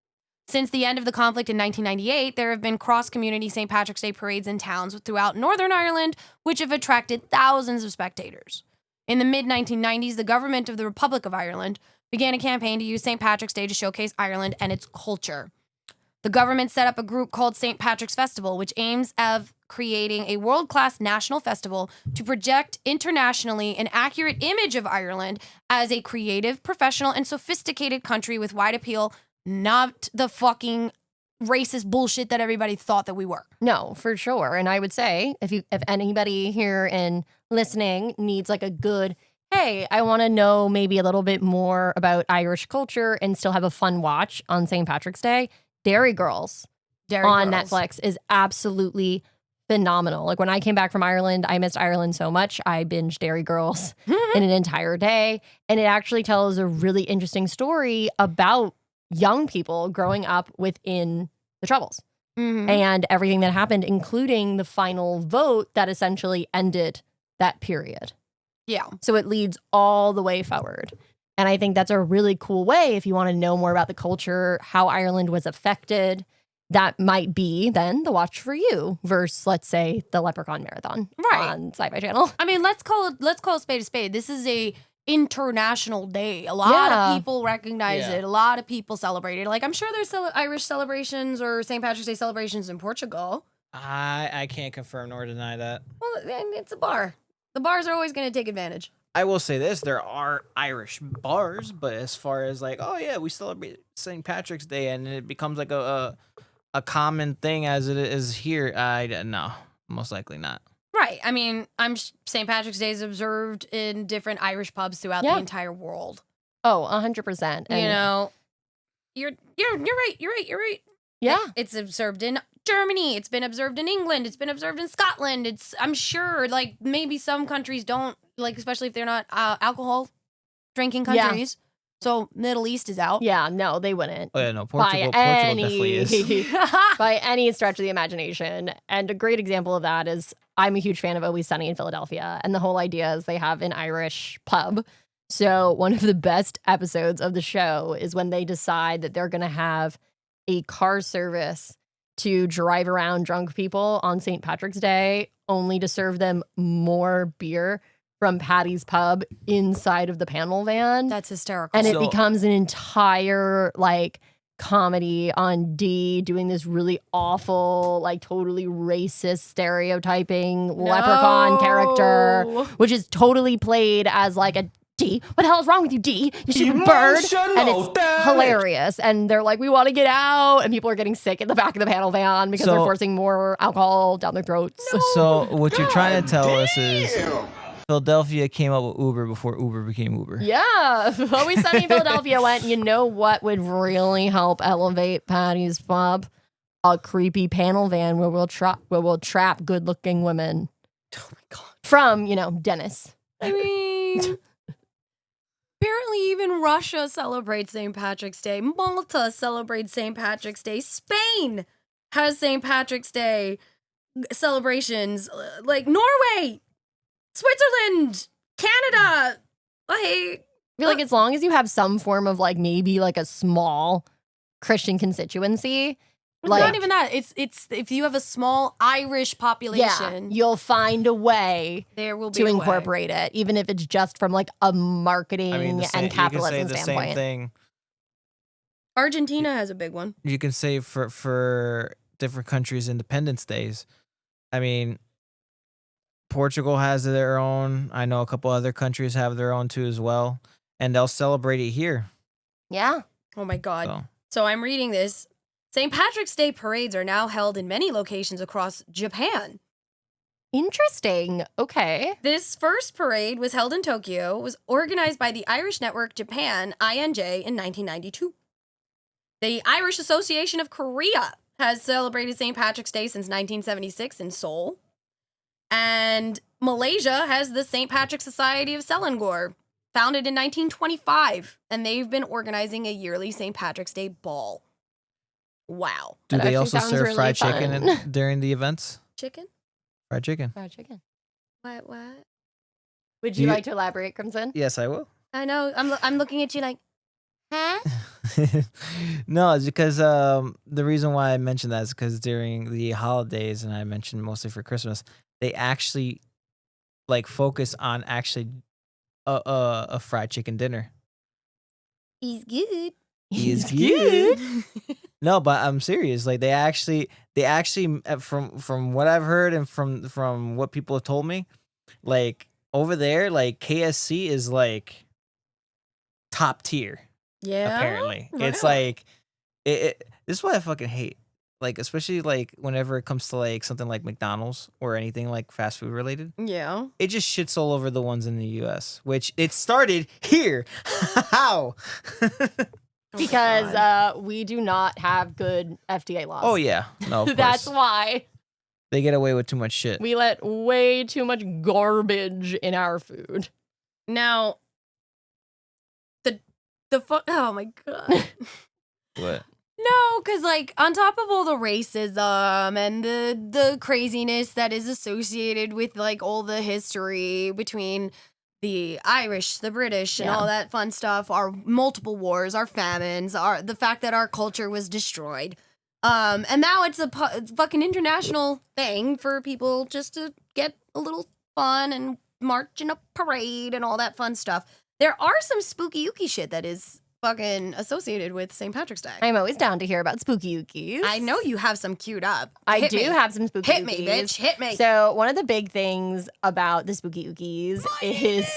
Since the end of the conflict in 1998, there have been cross-community St. Patrick's Day parades in towns throughout Northern Ireland, which have attracted thousands of spectators. In the mid-1990s, the government of the Republic of Ireland began a campaign to use St. Patrick's Day to showcase Ireland and its culture. The government set up a group called St. Patrick's Festival, which aims at creating a world-class national festival to project internationally an accurate image of Ireland as a creative, professional, and sophisticated country with wide appeal, not the fucking racist bullshit that everybody thought that we were. No, for sure. And I would say if anybody here and listening needs like a good, hey, I want to know maybe a little bit more about Irish culture and still have a fun watch on St. Patrick's Day, Dairy Girls on Netflix is absolutely phenomenal. Like when I came back from Ireland, I missed Ireland so much. I binged Dairy Girls in an entire day. And it actually tells a really interesting story about young people growing up within the Troubles. and everything that happened, including the final vote that essentially ended that period. Yeah. So it leads all the way forward. And I think that's a really cool way if you want to know more about the culture, how Ireland was affected. That might be then the watch for you versus, let's say, the Leprechaun Marathon on Sci-Fi Channel. I mean, let's call a spade a spade. This is a international day. A lot of people recognize it. A lot of people celebrate it. Like, I'm sure there's Irish celebrations or St. Patrick's Day celebrations in Portugal. I can't confirm nor deny that. Well, it's a bar. The bars are always going to take advantage. I will say this: there are Irish bars, but as far as like, oh yeah, we celebrate St. Patrick's Day, and it becomes like a common thing as it is here. No, most likely not. Right. I mean, St. Patrick's Day is observed in different Irish pubs throughout the entire world. Oh, 100%. You know, you're right. You're right. Yeah. It's observed in Germany. It's been observed in England. It's been observed in Scotland. I'm sure, like, maybe some countries don't, like, especially if they're not alcohol drinking countries. So Middle East is out. Yeah, no, they wouldn't. Oh yeah, no, Portugal definitely is. By any stretch of the imagination. And a great example of that is I'm a huge fan of Always Sunny in Philadelphia. And the whole idea is they have an Irish pub. So one of the best episodes of the show is when they decide that they're going to have a car service to drive around drunk people on St. Patrick's Day, only to serve them more beer from Patty's Pub inside of the panel van. That's hysterical. And it becomes an entire, like, comedy on D doing this really awful, like, totally racist stereotyping leprechaun character, which is totally played as, like, a D. What the hell is wrong with you, D? You stupid bird. And it's hilarious. And they're like, we want to get out. And people are getting sick in the back of the panel van because they're forcing more alcohol down their throats. So what you're trying to tell us is Philadelphia came up with Uber before Uber became Uber. Yeah. Always Sunny in Philadelphia went, you know what would really help elevate Patty's Pub? A creepy panel van where we'll trap good-looking women. Oh my God. From, Dennis. I mean, apparently even Russia celebrates St. Patrick's Day. Malta celebrates St. Patrick's Day. Spain has St. Patrick's Day celebrations. Like Norway, Switzerland, Canada. I feel like as long as you have some form of, like, maybe like a small Christian constituency. It's like, not even that. It's if you have a small Irish population, you'll find a way there will be to a incorporate it, even if it's just from, like, a marketing and capitalism you can say the standpoint. same thing. Argentina has a big one. You can say for different countries' Independence Days. I mean, Portugal has their own. I know a couple other countries have their own too as well, and they'll celebrate it here. Yeah. Oh my God. So I'm reading this. St. Patrick's Day parades are now held in many locations across Japan. Interesting. Okay. This first parade was held in Tokyo, was organized by the Irish Network Japan, INJ, in 1992. The Irish Association of Korea has celebrated St. Patrick's Day since 1976 in Seoul. And Malaysia has the St. Patrick's Society of Selangor, founded in 1925, and they've been organizing a yearly St. Patrick's Day ball. Wow. Do That they actually also sounds serve really fried fun. chicken during the events? Chicken? Fried chicken. Fried chicken. What? Would Do you you- like to elaborate, Crimson? Yes, I will. I know. I'm looking at you like, huh? No, it's because the reason why I mentioned that is because during the holidays, and I mentioned mostly for Christmas, they actually like focus on actually a fried chicken dinner. He's good. He's good. No, but I'm serious. Like they actually from what I've heard and from what people have told me, like over there, like KSC is like top tier. Yeah. Apparently, Right. it's like it. This is what I fucking hate. Like especially like whenever it comes to like something like McDonald's or anything like fast food related, Yeah. it just shits all over the ones in the U.S. Which it started here. How? Because we do not have good FDA laws. Oh yeah, no, of That's course. why They get away with too much shit. we let way too much garbage in our food. Now, oh my God. What? No, because like on top of all the racism and the craziness that is associated with like all the history between the Irish, the British, and Yeah. all that fun stuff, our multiple wars, our famines, our the fact that our culture was destroyed. And now it's a fucking international thing for people just to get a little fun and march in a parade and all that fun stuff. There are some spooky ooky shit that is fucking associated with St. Patrick's Day. I'm always down to hear about spooky ookies. I know you have some queued up. I Hit do me. have some spooky Hit me, ookies. bitch. Hit me. So one of the big things about the spooky ookies is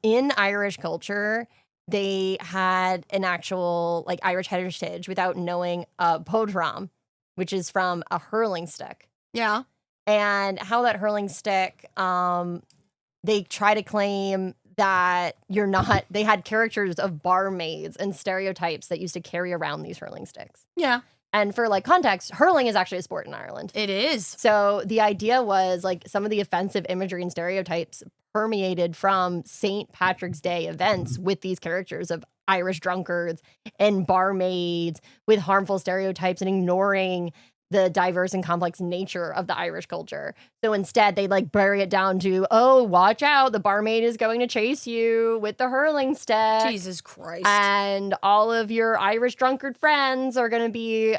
in Irish culture, they had an actual like Irish heritage without knowing podram, which is from a hurling stick. Yeah. And how that hurling stick, they try to claim that you're not, they had characters of barmaids and stereotypes that used to carry around these hurling sticks. Yeah. And for like context, hurling is actually a sport in Ireland. It is. So the idea was like some of the offensive imagery and stereotypes permeated from St. Patrick's Day events with these characters of Irish drunkards and barmaids with harmful stereotypes and ignoring the diverse and complex nature of the Irish culture. So instead, they like bury it down to, oh, watch out, the barmaid is going to chase you with the hurling stick. Jesus Christ. And all of your Irish drunkard friends are going to be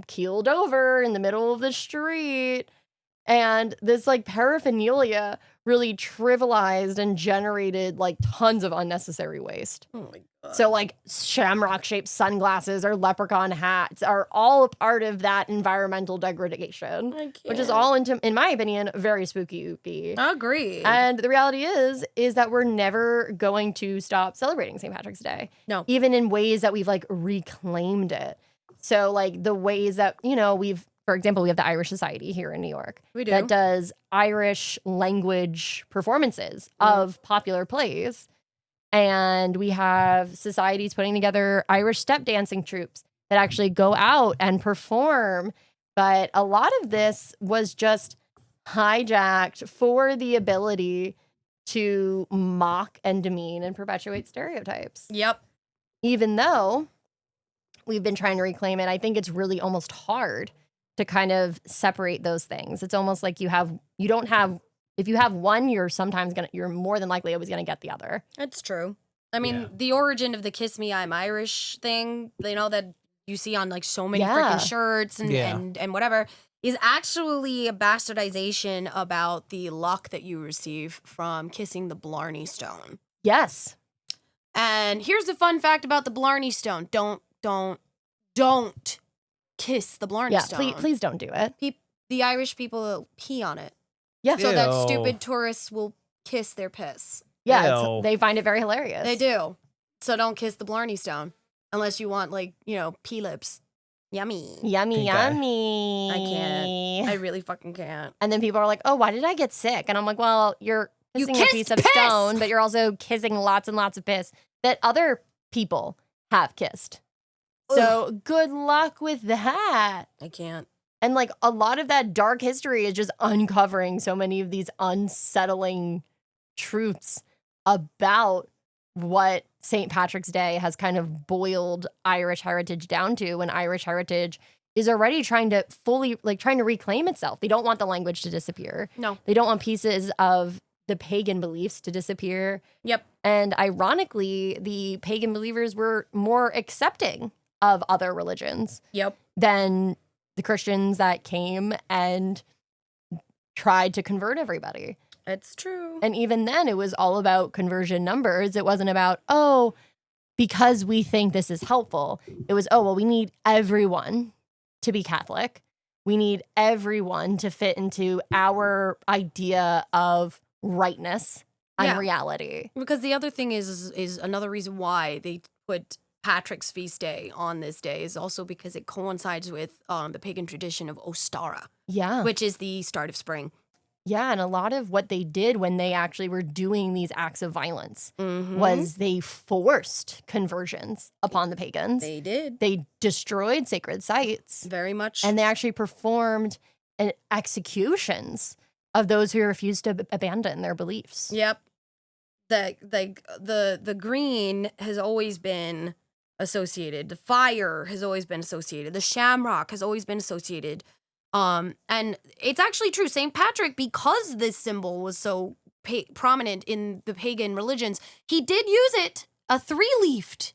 keeled over in the middle of the street. And this like paraphernalia really trivialized and generated like tons of unnecessary waste. Oh my God. So like shamrock-shaped sunglasses or leprechaun hats are all a part of that environmental degradation, which is all, in my opinion, very spooky. Agreed. And the reality is that we're never going to stop celebrating St. Patrick's Day. No. Even in ways that we've like reclaimed it. So like the ways that, you know, for example, we have the Irish Society here in New York. We do. That does Irish language performances of popular plays. And we have societies putting together Irish step dancing troupes that actually go out and perform. But a lot of this was just hijacked for the ability to mock and demean and perpetuate stereotypes. Yep. Even though we've been trying to reclaim it, I think it's really almost hard to kind of separate those things. It's almost like if you have one, you're more than likely always gonna get the other. It's true. I mean, Yeah. the origin of the "Kiss Me, I'm Irish" thing, you know, that you see on like so many Yeah. freaking shirts and whatever, is actually a bastardization about the luck that you receive from kissing the Blarney Stone. Yes. And here's the fun fact about the Blarney Stone: don't kiss the Blarney Yeah. Stone. Please don't do it. The Irish people pee on it, Yeah. so that Ew. stupid tourists will kiss their piss. Yeah. Ew. They find it very hilarious. They do. So don't kiss the Blarney Stone unless you want, like, you know, pea lips. Yummy. Yummy, Pink eye. yummy. I can't. I really fucking can't. And then people are like, oh, why did I get sick? And I'm like, well, you're You kissing a kissed piece of piss! stone, but you're also kissing lots and lots of piss that other people have kissed. So good luck with that. I can't. And like a lot of that dark history is just uncovering so many of these unsettling truths about what St. Patrick's Day has kind of boiled Irish heritage down to, when Irish heritage is already trying to reclaim itself. They don't want the language to disappear. No. They don't want pieces of the pagan beliefs to disappear. Yep. And ironically, the pagan believers were more accepting of other religions Yep. than the Christians that came and tried to convert everybody. It's true. And even then, it was all about conversion numbers. It wasn't about, oh, because we think this is helpful. It was, oh, well, we need everyone to be Catholic. We need everyone to fit into our idea of rightness and Yeah. reality. Because the other thing is another reason why they put Patrick's feast day on this day is also because it coincides with the pagan tradition of Ostara, Yeah. which is the start of spring. Yeah. And a lot of what they did when they actually were doing these acts of violence Mm-hmm. was they forced conversions upon the pagans. They did. They destroyed sacred sites. Very much. And they actually performed executions of those who refused to abandon their beliefs. Yep. The green has always been associated. The fire has always been associated. The shamrock has always been associated. And it's actually true. St. Patrick, because this symbol was so prominent in the pagan religions, he did use it, a 3-leafed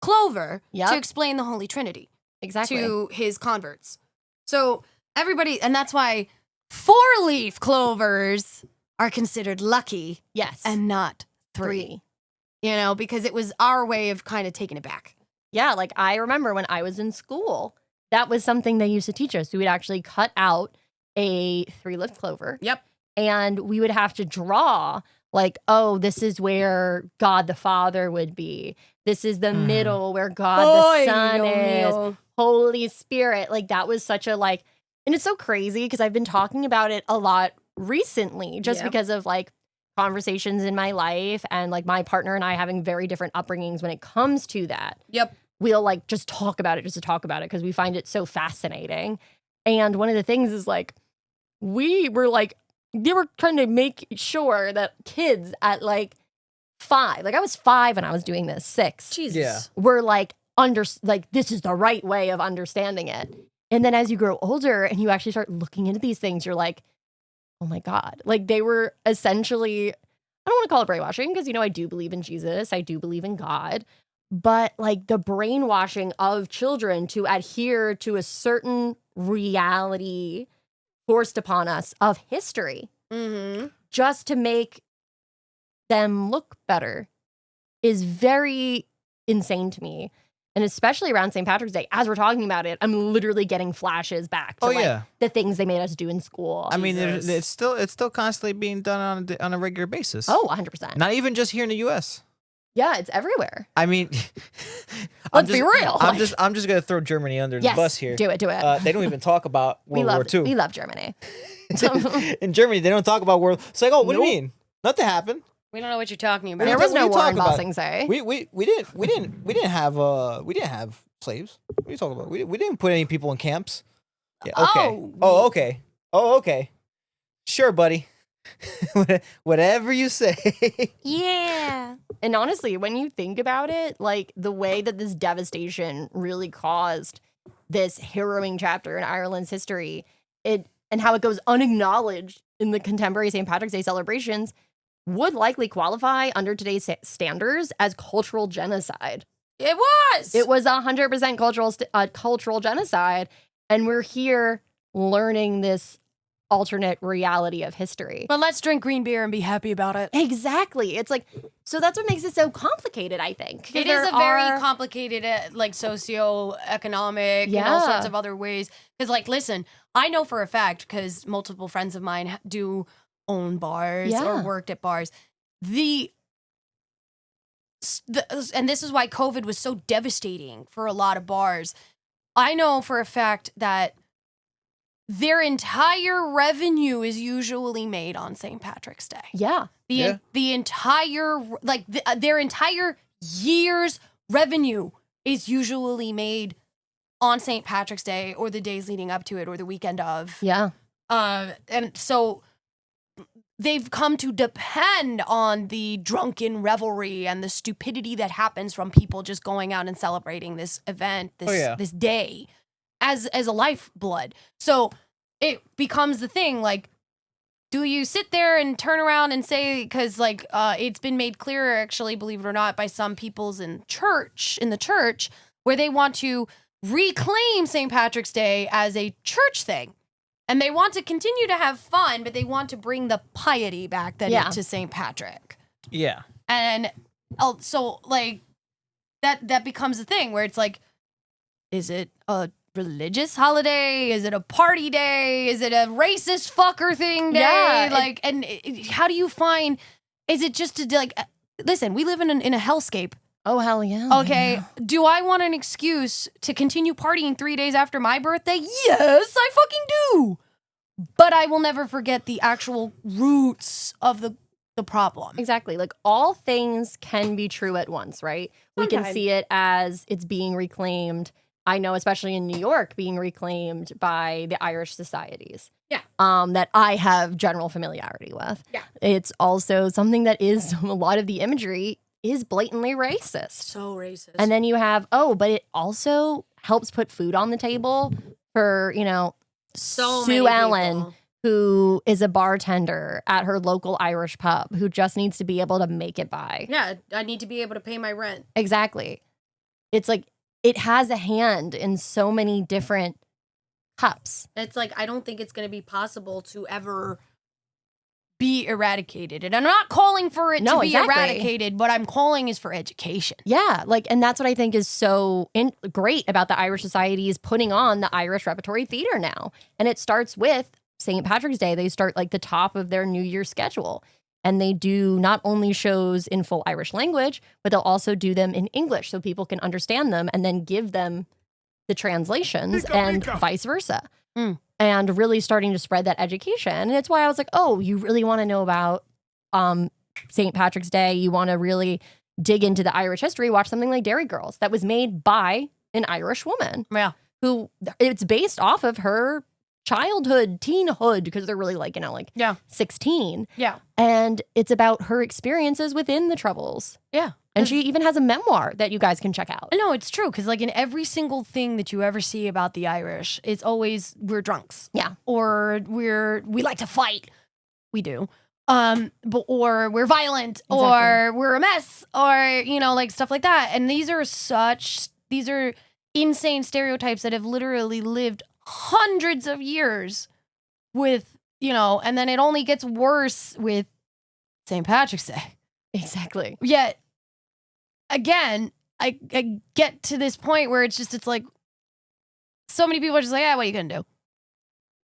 clover, Yep. to explain the Holy Trinity Exactly. to his converts. So everybody, and that's why 4-leaf clovers are considered lucky Yes. and not 3. You know, because it was our way of kind of taking it back. Yeah, like I remember when I was in school, that was something they used to teach us. We would actually cut out a 3-leaf clover. Yep. And we would have to draw like, oh, this is where God the Father would be. This is the middle where God the Son is. Holy Spirit. Like that was such a like, and it's so crazy because I've been talking about it a lot recently just Yep. because of like conversations in my life and like my partner and I having very different upbringings when it comes to that. Yep. We'll like just talk about it just to talk about it because we find it so fascinating. And one of the things is like, we were like, they were trying to make sure that kids at like 5, like I was 5 when I was doing this, 6, Jesus. Yeah. were like, this is the right way of understanding it. And then as you grow older and you actually start looking into these things, you're like, oh my God. Like they were essentially, I don't want to call it brainwashing because, you know, I do believe in Jesus. I do believe in God. But like the brainwashing of children to adhere to a certain reality forced upon us of history Mm-hmm. just to make them look better is very insane to me. And especially around St. Patrick's Day, as we're talking about it, I'm literally getting flashes back to Oh, like yeah. the things they made us do in school. I mean, Jesus. it's still constantly being done on a regular basis. Oh, 100%. Not even just here in the U.S. Yeah, it's everywhere. I mean, Let's be real. I'm just gonna throw Germany under Yes, the bus here. do it. They don't even talk about We World War we II. love Germany. In Germany, they don't talk about World. It's like, oh, what do Nope. you mean? Nothing happened. We don't know what you're talking about. There What was are no you war in talking about? Bossing, We didn't have slaves. What are you talking about? We didn't put any people in camps. Yeah. Okay. Oh. Okay. Oh, okay. Sure, buddy. Whatever you say. Yeah. And honestly, when you think about it, like the way that this devastation really caused this harrowing chapter in Ireland's history, and how it goes unacknowledged in the contemporary St. Patrick's Day celebrations would likely qualify under today's standards as cultural genocide. It was. It was 100% cultural genocide, and we're here learning this alternate reality of history. But let's drink green beer and be happy about it. Exactly. It's like, so that's what makes it so complicated, I think. It is a very complicated, like socioeconomic and all Yeah. sorts of other ways. Because, like, listen, I know for a fact because multiple friends of mine do own bars or Yeah. worked at bars. And this is why COVID was so devastating for a lot of bars. I know for a fact that their entire revenue is usually made on St. Patrick's Day. Yeah. The entire their entire year's revenue is usually made on St. Patrick's Day or the days leading up to it or the weekend of. Yeah. And so they've come to depend on the drunken revelry and the stupidity that happens from people just going out and celebrating this event, this day as a lifeblood. So it becomes the thing, like, do you sit there and turn around and say, because like it's been made clear, actually, believe it or not, by some peoples in the church, where they want to reclaim St. Patrick's Day as a church thing. And they want to continue to have fun, but they want to bring the piety back to St. Patrick. Yeah. And so like that becomes a thing where it's like, is it a religious holiday? Is it a party day? Is it a racist fucker thing day? Yeah, Like, and how do you find? Is it just to like? Listen, we live in a hellscape. Oh, hell yeah. Okay, do I want an excuse to continue partying 3 days after my birthday? Yes, I fucking do. But I will never forget the actual roots of the problem. Exactly. Like all things can be true at once, right? We can Sometimes. see it as it's being reclaimed. I know, especially in New York, being reclaimed by the Irish societies. Yeah. That I have general familiarity with. Yeah. It's also something that is a lot of the imagery is blatantly racist. So racist. And then you have, but it also helps put food on the table for, so Sue many Allen, people. who is a bartender at her local Irish pub, who just needs to be able to make it by. Yeah, I need to be able to pay my rent. Exactly. It's like it has a hand in so many different cups. It's like, I don't think it's going to be possible to ever be eradicated. And I'm not calling for it No, to be exactly. eradicated. What I'm calling is for education. Yeah, and that's what I think is so great about the Irish Society is putting on the Irish Repertory Theater now. And it starts with St. Patrick's Day. They start like the top of their New Year schedule. And they do not only shows in full Irish language, but they'll also do them in English so people can understand them and then give them the translations and vice versa. And really starting to spread that education. And it's why I was like, oh, you really want to know about St. Patrick's Day. You want to really dig into the Irish history. Watch something like Dairy Girls that was made by an Irish woman. Yeah. Who it's based off of her childhood, teenhood, because they're really like, 16. Yeah. And it's about her experiences within the Troubles. Yeah. And she even has a memoir that you guys can check out. No, it's true. Because like in every single thing that you ever see about the Irish, it's always we're drunks. Yeah. Or we like to fight. We do. Or we're violent, or we're a mess, or like stuff like that. And these are insane stereotypes that have literally lived hundreds of years with, and then it only gets worse with St. Patrick's Day. Exactly. Yet, again, I get to this point where it's like, so many people are just like, what are you gonna do?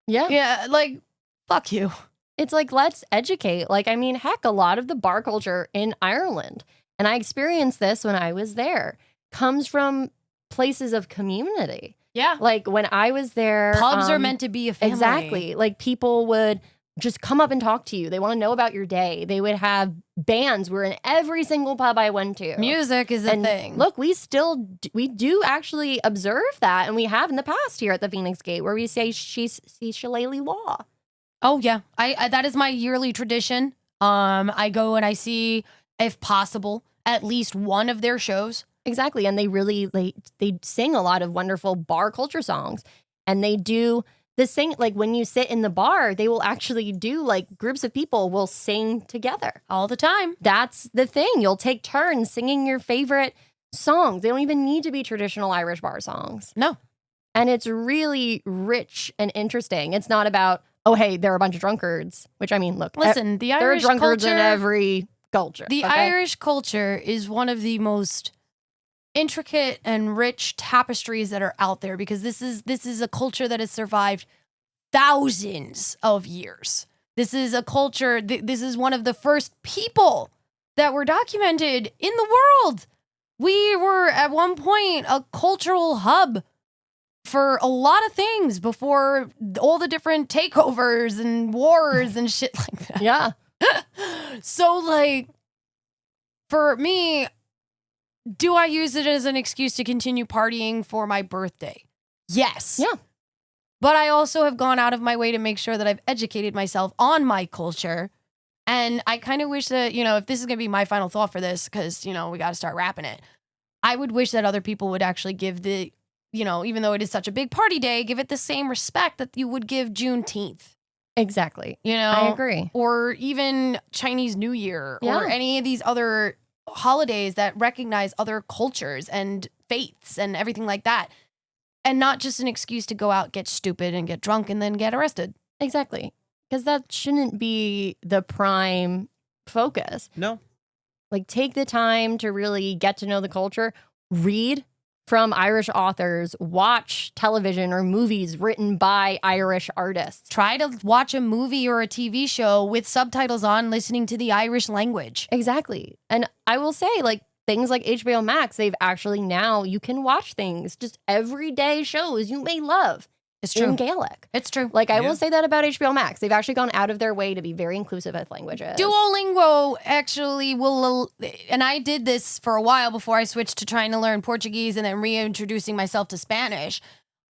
Yeah. Yeah, like, fuck you. It's like, let's educate. Like, I mean, heck, a lot of the bar culture in Ireland, and I experienced this when I was there, comes from places of community. Yeah. Like when I was there, Pubs are meant to be a family. Exactly. Like people would just come up and talk to you. They want to know about your day. They would have bands. We're in every single pub I went to. Music is a thing. Look, we do actually observe that, and we have in the past here at the Feinics Gate, where we say she's shillelagh law. Oh yeah, I that is my yearly tradition. I go and I see, if possible, at least one of their shows. Exactly, and they really they sing a lot of wonderful bar culture songs, and they do the sing like when you sit in the bar, they will actually do like groups of people will sing together All the time. That's the thing. You'll take turns singing your favorite songs. They don't even need to be traditional Irish bar songs. No. And it's really rich and interesting. It's not about, oh, hey, there are a bunch of drunkards, which I mean, look. Listen, the there are Irish drunkards culture, in every culture. The okay? Irish culture is one of the most intricate and rich tapestries that are out there, because this is a culture that has survived thousands of years. This is a culture, this is one of the first people that were documented in the world. We were at one point a cultural hub for a lot of things before all the different takeovers and wars and shit like that. Yeah. So, like, for me, do I use it as an excuse to continue partying for my birthday? Yes. Yeah. But I also have gone out of my way to make sure that I've educated myself on my culture. And I kind of wish that, if this is going to be my final thought for this, because, we got to start wrapping it, I would wish that other people would actually give the, even though it is such a big party day, give it the same respect that you would give Juneteenth. Exactly. I agree. Or even Chinese New Year, Yeah. or any of these other holidays that recognize other cultures and faiths and everything like that. And not just an excuse to go out, get stupid, and get drunk, and then get arrested. Exactly. Because that shouldn't be the prime focus. No. Like, take the time to really get to know the culture, read from Irish authors, watch television or movies written by Irish artists. Try to watch a movie or a TV show with subtitles on, listening to the Irish language. Exactly. And I will say, like, things like HBO Max, they've actually now, you can watch things, just everyday shows you may love. It's In true. Gaelic. It's true. Like, I Yeah. will say that about HBO Max. They've actually gone out of their way to be very inclusive with languages. Duolingo actually will, and I did this for a while before I switched to trying to learn Portuguese and then reintroducing myself to Spanish.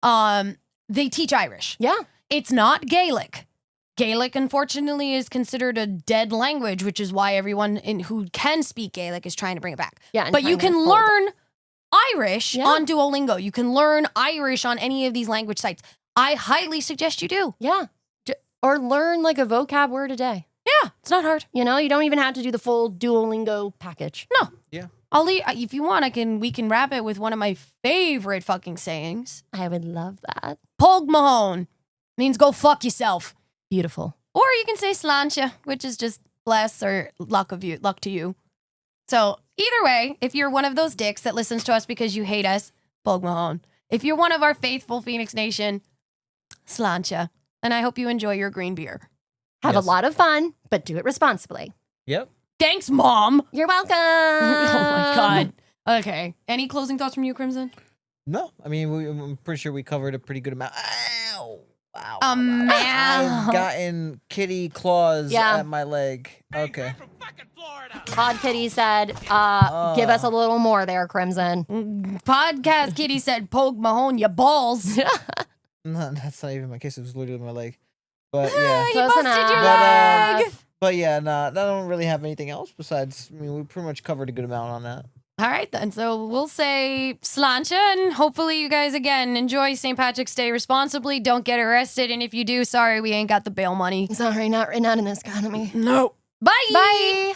They teach Irish. Yeah. It's not Gaelic. Gaelic, unfortunately, is considered a dead language, which is why everyone who can speak Gaelic is trying to bring it back. Yeah, and But you trying to can hold it. learn Irish Yeah. on Duolingo. You can learn Irish on any of these language sites. I highly suggest you do. Yeah. Or learn like a vocab word a day. Yeah, it's not hard. You know, you don't even have to do the full Duolingo package. No. Yeah. I'll leave, if you want, we can wrap it with one of my favorite fucking sayings. I would love that. Pog Mahone means go fuck yourself. Beautiful. Or you can say slancha, which is just bless or luck to you. So either way, if you're one of those dicks that listens to us because you hate us, Pog Mahone. If you're one of our faithful Phoenix Nation, slancha. And I hope you enjoy your green beer. Have Yes. a lot of fun, but do it responsibly. Yep. Thanks, Mom. You're welcome. Oh my God. Okay. Any closing thoughts from you, Crimson? No, I mean, I'm pretty sure we covered a pretty good amount. Ow! Wow. Meow. I've gotten kitty claws Yeah. at my leg. Okay. Pod Kitty said, give us a little more there, Crimson. Podcast Kitty said, Pog Mahone, your balls. No, that's not even my case. It was literally my leg. But yeah. You Close busted enough. your But, leg. But yeah, nah, I don't really have anything else besides, I mean, we pretty much covered a good amount on that. All right, then. So we'll say slancha, and hopefully you guys, again, enjoy St. Patrick's Day responsibly. Don't get arrested, and if you do, sorry, we ain't got the bail money. Sorry, not in this economy. No. Bye. Bye.